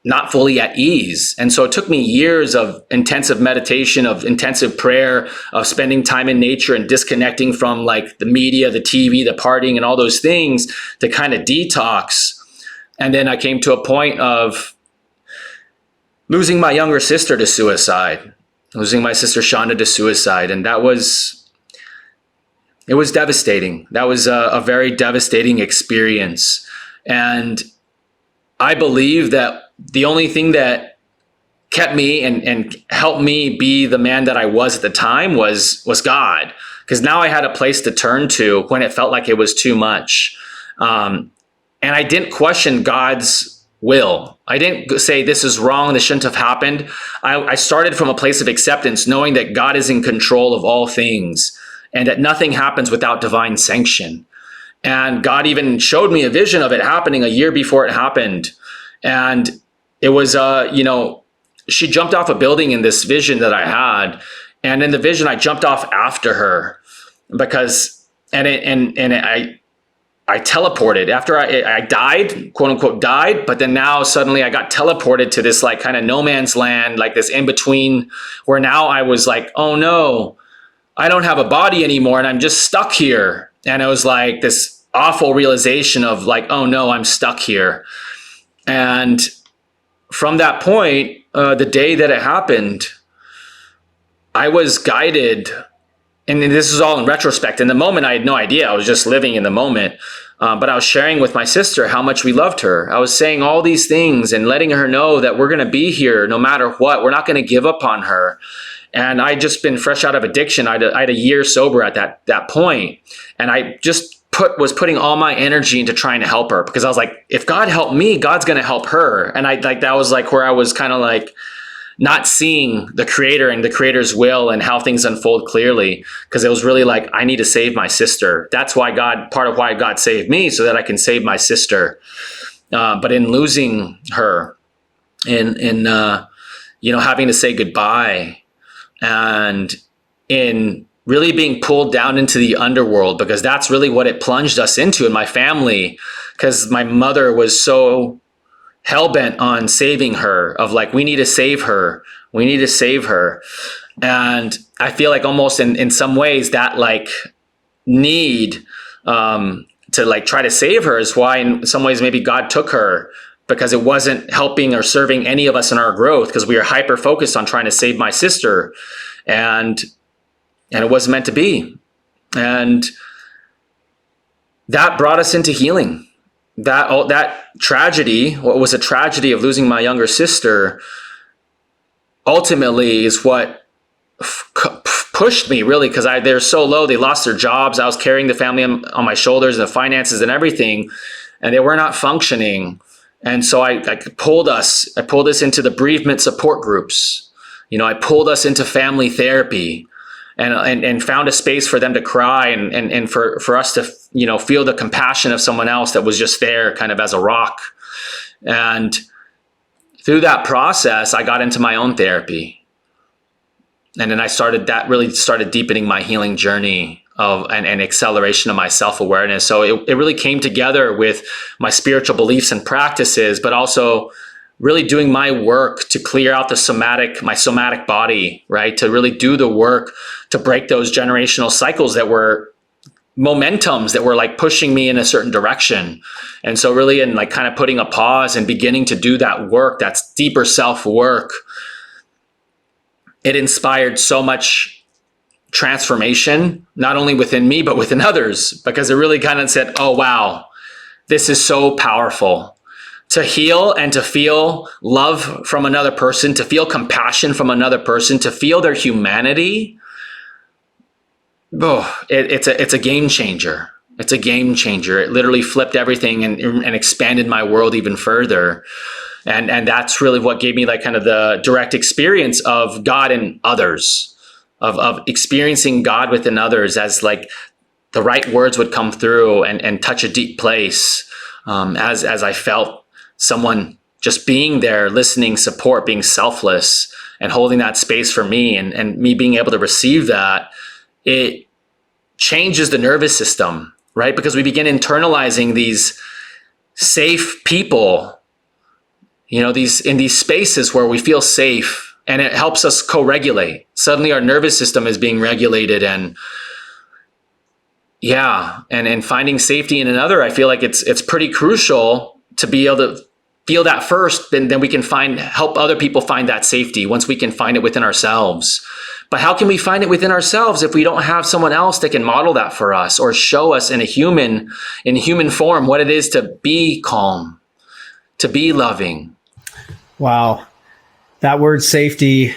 not fully at ease. And so it took me years of intensive meditation, of intensive prayer, of spending time in nature and disconnecting from like the media, the TV, the partying, and all those things to kind of detox. And then I came to a point of losing my younger sister to suicide, losing my sister Shonda to suicide. And it was devastating. That was a very devastating experience. And I believe that the only thing that kept me and helped me be the man that I was at the time was God, because now I had a place to turn to when it felt like it was too much. And I didn't question God's will. I didn't say this is wrong, this shouldn't have happened. I started from a place of acceptance, knowing that God is in control of all things and that nothing happens without divine sanction. And God even showed me a vision of it happening a year before it happened. And it was, she jumped off a building in this vision that I had. And in the vision, I jumped off after her because, I teleported after I died, quote unquote died. But then now suddenly I got teleported to this like kind of no man's land, like this in between, where now I was like, oh no, I don't have a body anymore. And I'm just stuck here. And it was like this awful realization of like, oh no, I'm stuck here. And from that point, the day that it happened, I was guided, and this is all in retrospect. In the moment, I had no idea. I was just living in the moment. But I was sharing with my sister how much we loved her. I was saying all these things and letting her know that we're going to be here no matter what. We're not going to give up on her. And I'd just been fresh out of addiction. I had a year sober at that point. And I just was putting all my energy into trying to help her, because I was like, if God helped me, God's going to help her. And that was like where I was kind of like not seeing the creator and the creator's will and how things unfold clearly. Because it was really like, I need to save my sister. That's why part of why God saved me, so that I can save my sister. But in losing her, in having to say goodbye, and in really being pulled down into the underworld, because that's really what it plunged us into in my family, because my mother was so hell-bent on saving her, of like, we need to save her. We need to save her. And I feel like almost in some ways that like need to like try to save her is why in some ways maybe God took her, because it wasn't helping or serving any of us in our growth, because we were hyper focused on trying to save my sister. And it wasn't meant to be. And that brought us into healing. That tragedy, what was a tragedy of losing my younger sister, ultimately is what pushed me, really, because they're so low. They lost their jobs. I was carrying the family on my shoulders, and the finances and everything, and they were not functioning. And so I pulled us into the bereavement support groups. I pulled us into family therapy. And found a space for them to cry and for us to, feel the compassion of someone else that was just there kind of as a rock. And through that process, I got into my own therapy. And then really started deepening my healing journey and acceleration of my self-awareness. So it really came together with my spiritual beliefs and practices, but also really doing my work to clear out my somatic body, right? To really do the work to break those generational cycles that were momentums that were like pushing me in a certain direction. And so really in like kind of putting a pause and beginning to do that work, that's deeper self work, it inspired so much transformation, not only within me, but within others, because it really kind of said, oh, wow, this is so powerful. to heal and to feel love from another person, to feel compassion from another person, to feel their humanity, it's a game changer. It's a game changer. It literally flipped everything and expanded my world even further. And that's really what gave me like kind of the direct experience of God in others, of experiencing God within others as like the right words would come through and touch a deep place, as I felt someone just being there, listening, support, being selfless and holding that space for me and me being able to receive that. It changes the nervous system, right? Because we begin internalizing these safe people, these in these spaces where we feel safe, and it helps us co-regulate. Suddenly our nervous system is being regulated, and finding safety in another, I feel like it's pretty crucial to be able to feel that first, and then we can help other people find that safety once we can find it within ourselves. But how can we find it within ourselves if we don't have someone else that can model that for us or show us in human form what it is to be calm, to be loving? Wow. That word safety,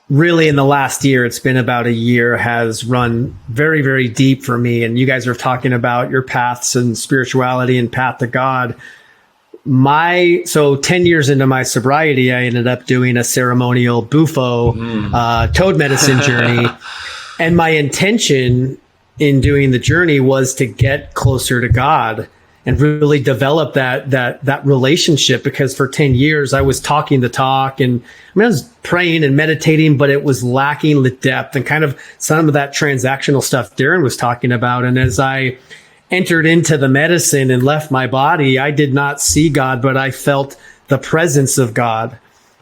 really in the last year, it's been about a year, has run very, very deep for me. And you guys are talking about your paths and spirituality and path to God. So 10 years into my sobriety, I ended up doing a ceremonial bufo toad medicine journey. And my intention in doing the journey was to get closer to God and really develop that relationship, because for 10 years I was talking the talk, and I was praying and meditating, but it was lacking the depth and kind of some of that transactional stuff Darren was talking about. And as I entered into the medicine and left my body, I did not see God, but I felt the presence of God.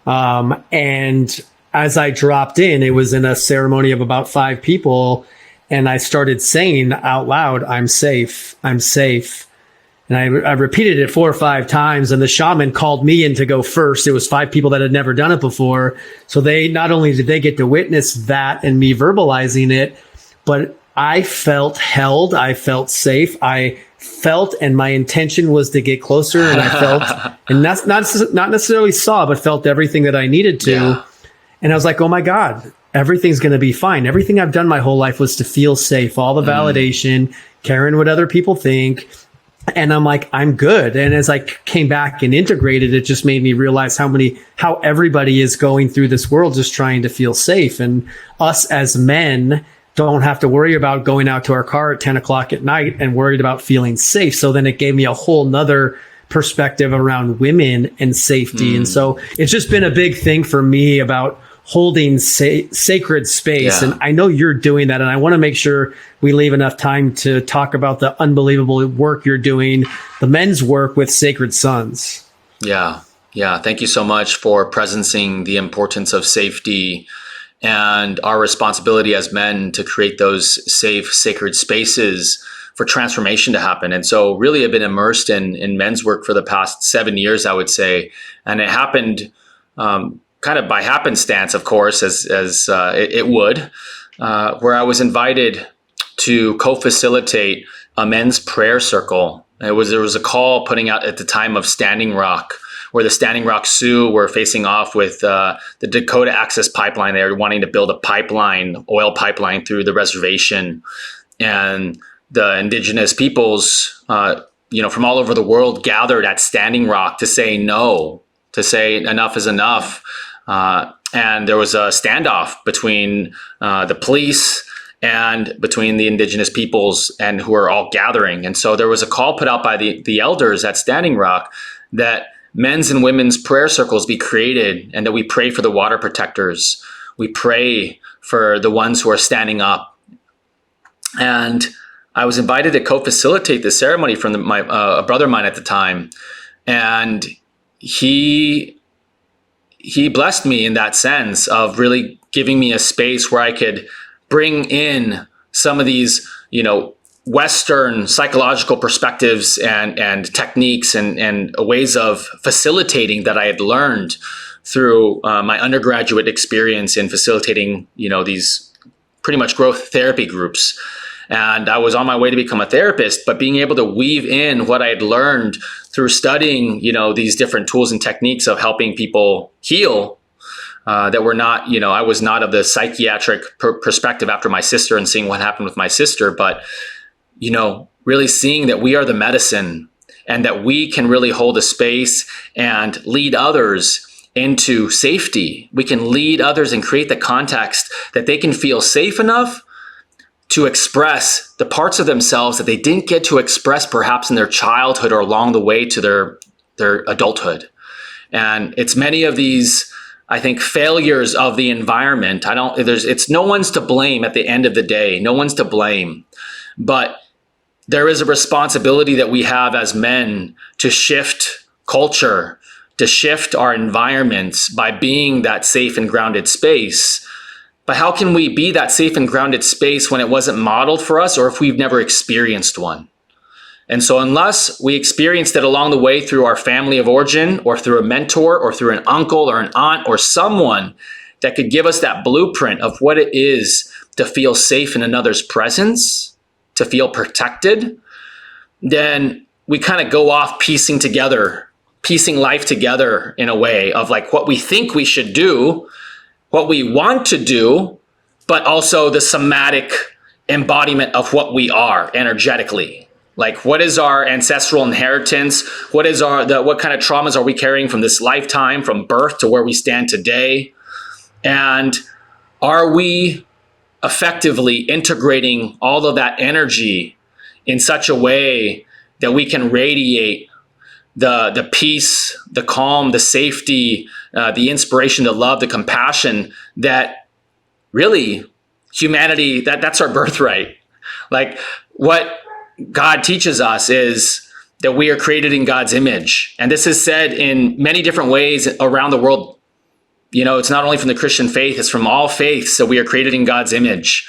And as I dropped in, it was in a ceremony of about 5 people, and I started saying out loud, "I'm safe, I'm safe." And I repeated it 4 or 5 times, and the shaman called me in to go first. It was 5 people that had never done it before. So they, not only did they get to witness that and me verbalizing it, but I felt held, I felt safe, I felt, and my intention was to get closer, and I felt, and that's not necessarily saw, but felt everything that I needed to. Yeah. And I was like, oh my God, everything's going to be fine. Everything I've done my whole life was to feel safe, all the validation, caring what other people think. And I'm like, I'm good. And as I came back and integrated, it just made me realize how everybody is going through this world just trying to feel safe. And us as men don't have to worry about going out to our car at 10 o'clock at night and worried about feeling safe. So then it gave me a whole nother perspective around women and safety. And so it's just been a big thing for me about holding sacred space. Yeah. And I know you're doing that. And I want to make sure we leave enough time to talk about the unbelievable work you're doing, the men's work with Sacred Sons. Yeah. Yeah. Thank you so much for presencing the importance of safety and our responsibility as men to create those safe, sacred spaces for transformation to happen. And so really I've been immersed in men's work for the past 7 years, I would say. And it happened kind of by happenstance, of course, as it would, where I was invited to co-facilitate a men's prayer circle. There was a call putting out at the time of Standing Rock, where the Standing Rock Sioux were facing off with the Dakota Access Pipeline. They were wanting to build a oil pipeline through the reservation. And the indigenous peoples, from all over the world gathered at Standing Rock to say no, to say enough is enough. And there was a standoff between the police and between the indigenous peoples and who are all gathering. And so there was a call put out by the elders at Standing Rock that men's and women's prayer circles be created, and that we pray for the water protectors. We pray for the ones who are standing up. And I was invited to co-facilitate the ceremony from a brother of mine at the time. And he blessed me in that sense of really giving me a space where I could bring in some of these, Western psychological perspectives and techniques and ways of facilitating that I had learned through my undergraduate experience in facilitating, these pretty much growth therapy groups. And I was on my way to become a therapist, but being able to weave in what I had learned through studying, these different tools and techniques of helping people heal, that were not, I was not of the psychiatric perspective after my sister and seeing what happened with my sister, but, really seeing that we are the medicine and that we can really hold a space and lead others into safety. We can lead others and create the context that they can feel safe enough to express the parts of themselves that they didn't get to express perhaps in their childhood or along the way to their adulthood. And it's many of these, I think, failures of the environment. It's no one's to blame at the end of the day. No one's to blame. But there is a responsibility that we have as men to shift culture, to shift our environments by being that safe and grounded space. But how can we be that safe and grounded space when it wasn't modeled for us, or if we've never experienced one? And so unless we experienced it along the way through our family of origin, or through a mentor, or through an uncle or an aunt, or someone that could give us that blueprint of what it is to feel safe in another's presence, to feel protected, then we kind of go off piecing life together in a way of like what we think we should do, what we want to do, but also the somatic embodiment of what we are energetically. Like, what is our ancestral inheritance? What kind of traumas are we carrying from this lifetime, from birth to where we stand today? And are we effectively integrating all of that energy in such a way that we can radiate the peace, the calm, the safety, the inspiration, the love, the compassion that really humanity, that's our birthright. Like, what God teaches us is that we are created in God's image. And this is said in many different ways around the world. It's not only from the Christian faith, it's from all faiths that we are created in God's image.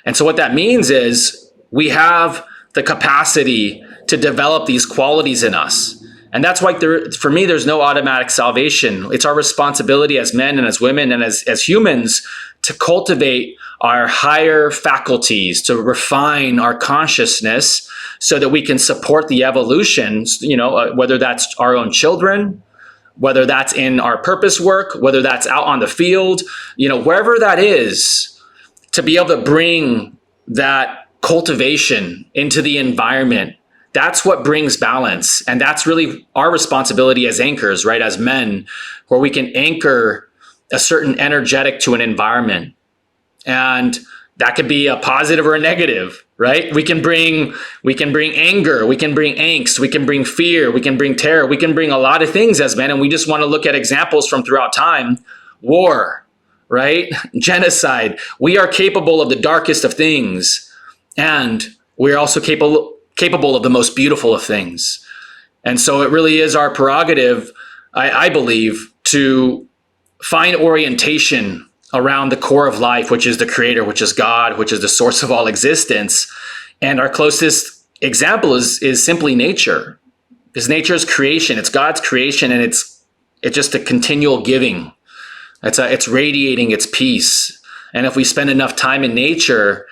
And so what that means is we have the capacity to develop these qualities in us. And that's why for me, there's no automatic salvation. It's our responsibility as men and as women and as humans to cultivate our higher faculties, to refine our consciousness so that we can support the evolution, whether that's our own children, whether that's in our purpose work, whether that's out on the field, wherever that is, to be able to bring that cultivation into the environment. That's what brings balance. And that's really our responsibility as anchors, right? As men, where we can anchor a certain energetic to an environment. And that could be a positive or a negative, right? We can bring anger, we can bring angst, we can bring fear, we can bring terror, we can bring a lot of things as men. And we just want to look at examples from throughout time. War, right? Genocide. We are capable of the darkest of things. And we're also capable of the most beautiful of things. And so it really is our prerogative, I believe, to find orientation around the core of life, which is the creator, which is God, which is the source of all existence. And our closest example is simply nature, because nature is creation. It's God's creation, and it's just a continual giving. It's radiating its peace. And if we spend enough time in nature,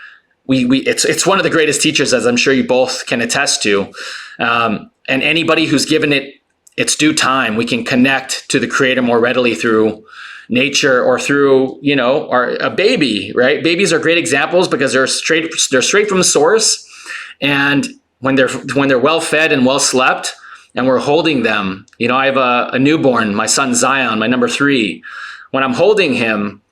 it's one of the greatest teachers, as I'm sure you both can attest to. And anybody who's given it its due time, we can connect to the creator more readily through nature or through, a baby, right? Babies are great examples because they're straight from the source. And when they're well fed and well slept and we're holding them, I have a newborn, my son Zion, my number 3. When I'm holding him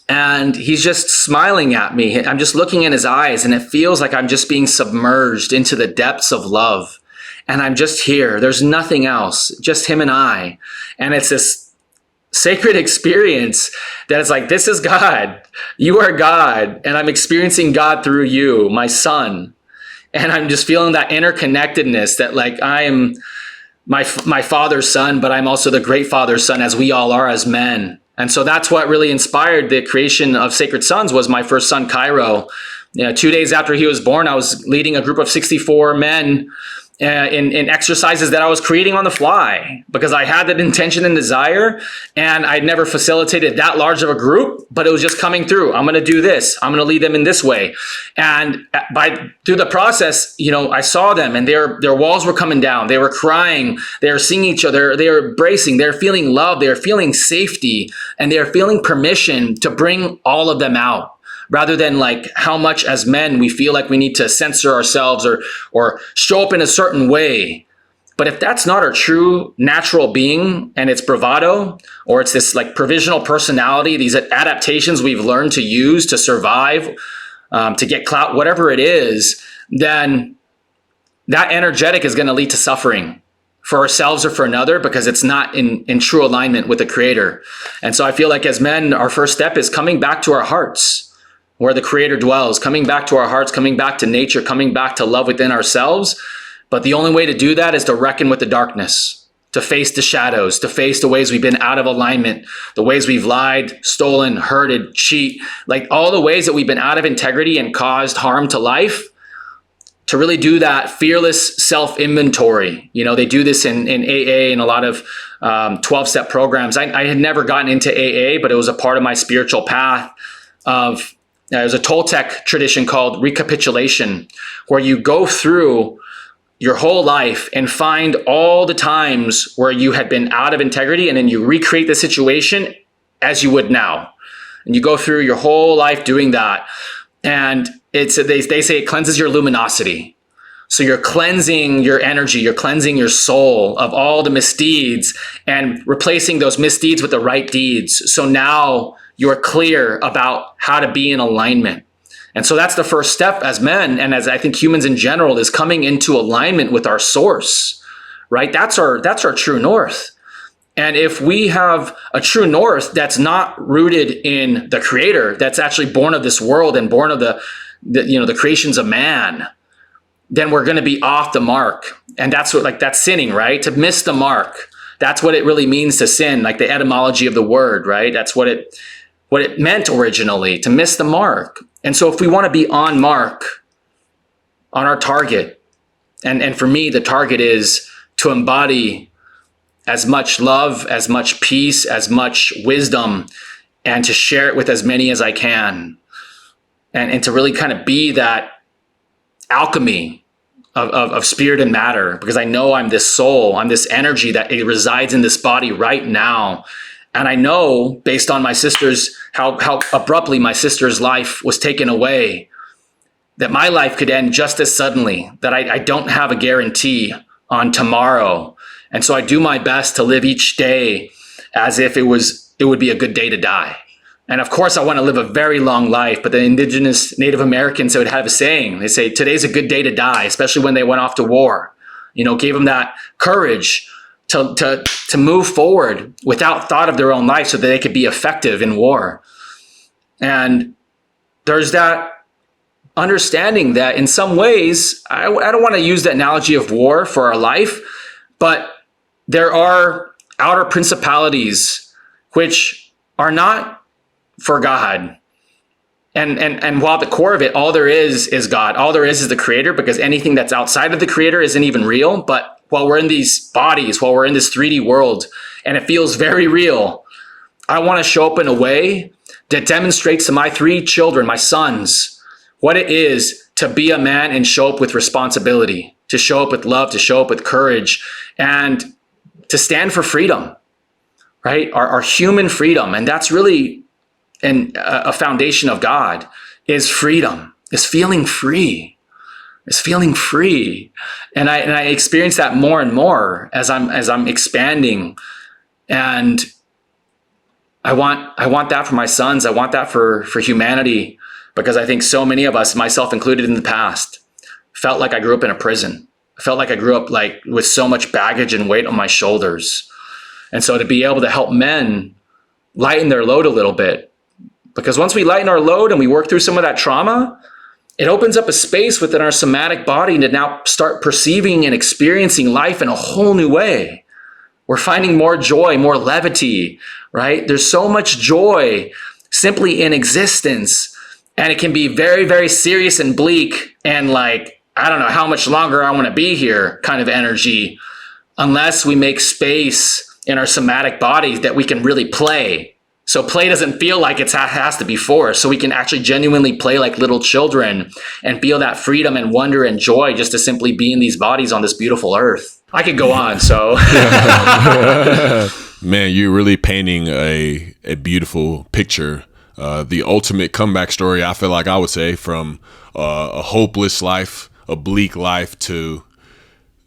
and he's just smiling at me, I'm just looking in his eyes, and it feels like I'm just being submerged into the depths of love. And I'm just here. There's nothing else, just him and I. And it's this sacred experience that is like, this is God. You are God. And I'm experiencing God through you, my son. And I'm just feeling that interconnectedness that like I am my father's son, but I'm also the great father's son, as we all are as men. And so that's what really inspired the creation of Sacred Sons. Was my first son, Cairo. 2 days after he was born, I was leading a group of 64 men in exercises that I was creating on the fly because I had that intention and desire, and I'd never facilitated that large of a group, but it was just coming through. I'm going to do this. I'm going to lead them in this way. And through the process, I saw them, and their walls were coming down. They were crying. They were seeing each other. They were embracing. They're feeling love. They're feeling safety, and they're feeling permission to bring all of them out. Rather than like how much as men we feel like we need to censor ourselves or show up in a certain way. But if that's not our true natural being, and it's bravado, or it's this like provisional personality, these adaptations we've learned to use to survive, to get clout, whatever it is, then that energetic is going to lead to suffering for ourselves or for another, because it's not in true alignment with the Creator. And so I feel like as men, our first step is coming back to our hearts, where the Creator dwells, coming back to our hearts, coming back to nature, coming back to love within ourselves. But the only way to do that is to reckon with the darkness, to face the shadows, to face the ways we've been out of alignment, the ways we've lied, stolen, hurted, cheat, like all the ways that we've been out of integrity and caused harm to life. To really do that fearless self-inventory. They do this in AA and a lot of 12-step programs. I had never gotten into AA, but it was a part of my spiritual path of there's a Toltec tradition called recapitulation, where you go through your whole life and find all the times where you had been out of integrity, and then you recreate the situation as you would now. And you go through your whole life doing that. And they say it cleanses your luminosity. So you're cleansing your energy, you're cleansing your soul of all the misdeeds and replacing those misdeeds with the right deeds. So now you're clear about how to be in alignment. And so that's the first step as men, and as I think humans in general, is coming into alignment with our source, right? That's our true north. And if we have a true north that's not rooted in the Creator, that's actually born of this world and born of the creations of man, then we're going to be off the mark. And that's that's sinning, right? To miss the mark. That's what it really means to sin, like the etymology of the word, right? That's what it meant originally, to miss the mark. And so if we want to be on mark, on our target, and for me, the target is to embody as much love, as much peace, as much wisdom, and to share it with as many as I can. And to really kind of be that alchemy of spirit and matter, because I know I'm this soul, I'm this energy that it resides in this body right now. And I know, based on my sister's, how abruptly my sister's life was taken away, that my life could end just as suddenly, that I don't have a guarantee on tomorrow. And so I do my best to live each day as if it would be a good day to die. And of course, I want to live a very long life, but the indigenous Native Americans would have a saying. They say, today's a good day to die, especially when they went off to war. Gave them that courage to move forward without thought of their own life so that they could be effective in war. And there's that understanding that in some ways, I don't want to use the analogy of war for our life, but there are outer principalities which are not for God. And while the core of it, all there is God, all there is the Creator, because anything that's outside of the Creator isn't even real. But while we're in these bodies, while we're in this 3D world, and it feels very real, I want to show up in a way that demonstrates to my 3 children, my sons, what it is to be a man and show up with responsibility, to show up with love, to show up with courage, and to stand for freedom, right? Our human freedom. And that's really a foundation of God, is freedom, is feeling free. Is feeling free. And I experience that more and more as I'm expanding. And I want that for my sons. I want that for humanity, because I think so many of us, myself included in the past, felt like I grew up in a prison. I felt like I grew up like with so much baggage and weight on my shoulders. And so to be able to help men lighten their load a little bit, because once we lighten our load and we work through some of that trauma, it opens up a space within our somatic body to now start perceiving and experiencing life in a whole new way. We're finding more joy, more levity, right? There's so much joy simply in existence. And it can be very, very serious and bleak and like I don't know how much longer I want to be here kind of energy, unless we make space in our somatic bodies that we can really play. So play doesn't feel like it has to be forced. So we can actually genuinely play like little children and feel that freedom and wonder and joy just to simply be in these bodies on this beautiful earth. I could go on. So man, you're really painting a beautiful picture. The ultimate comeback story, I feel like I would say, from a hopeless life, a bleak life, to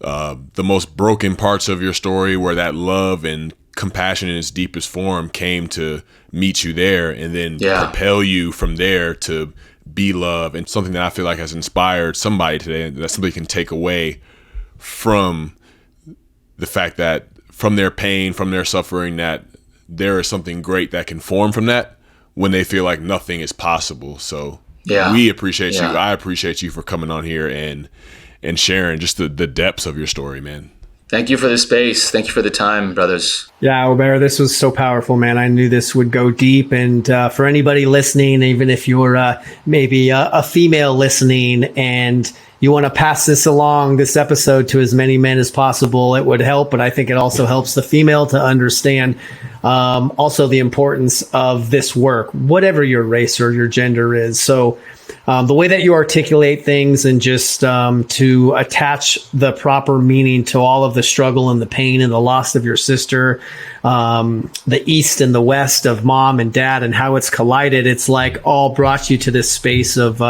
the most broken parts of your story, where that love and compassion in its deepest form came to meet you there, and then propel you from there to be love. And something that I feel like has inspired somebody today, that somebody can take away from the fact that from their pain, from their suffering, that there is something great that can form from that when they feel like nothing is possible. So we appreciate you. I appreciate you for coming on here and sharing just the depths of your story, man. Thank you for the space. Thank you for the time, brothers. Yeah, Aubert, this was so powerful, man. I knew this would go deep. And for anybody listening, even if you're maybe a female listening and you want to pass this along, this episode, to as many men as possible, it would help. But I think it also helps the female to understand also the importance of this work, whatever your race or your gender is. So the way that you articulate things, and just to attach the proper meaning to all of the struggle and the pain and the loss of your sister, the east and the west of mom and dad, and how it's collided, it's like all brought you to this space of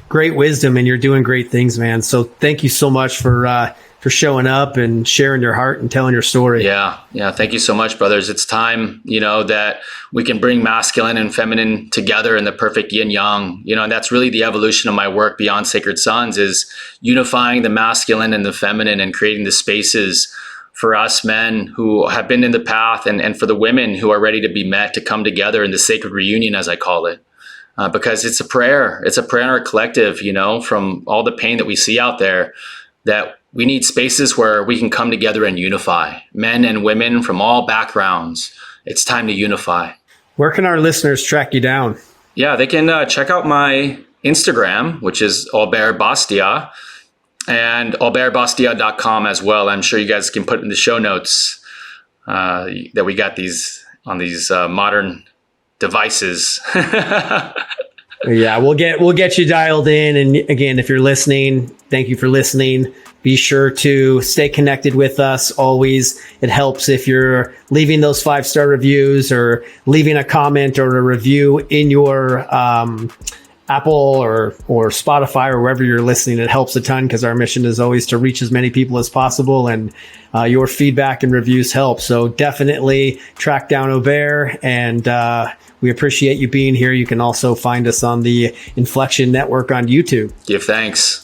great wisdom, and you're doing great things, man. So thank you so much for showing up and sharing your heart and telling your story. Yeah. Thank you so much, brothers. It's time, that we can bring masculine and feminine together in the perfect yin yang, and that's really the evolution of my work beyond Sacred Sons, is unifying the masculine and the feminine and creating the spaces for us men who have been in the path, and for the women who are ready to be met, to come together in the sacred reunion, as I call it. Because it's a prayer. It's a prayer in our collective, from all the pain that we see out there, that we need spaces where we can come together and unify, men and women from all backgrounds. It's time to unify. Where can our listeners track you down? Yeah, they can check out my Instagram, which is Aubert Bastiat, and aubertbastiat.com as well. I'm sure you guys can put in the show notes that we got these on these modern devices. Yeah, we'll get you dialed in. And again, if you're listening, thank you for listening. Be sure to stay connected with us always. It helps if you're leaving those 5-star reviews or leaving a comment or a review in your Apple or Spotify or wherever you're listening. It helps a ton, because our mission is always to reach as many people as possible, and your feedback and reviews help. So definitely track down Aubert, and we appreciate you being here. You can also find us on the Inflection Network on YouTube. Give thanks.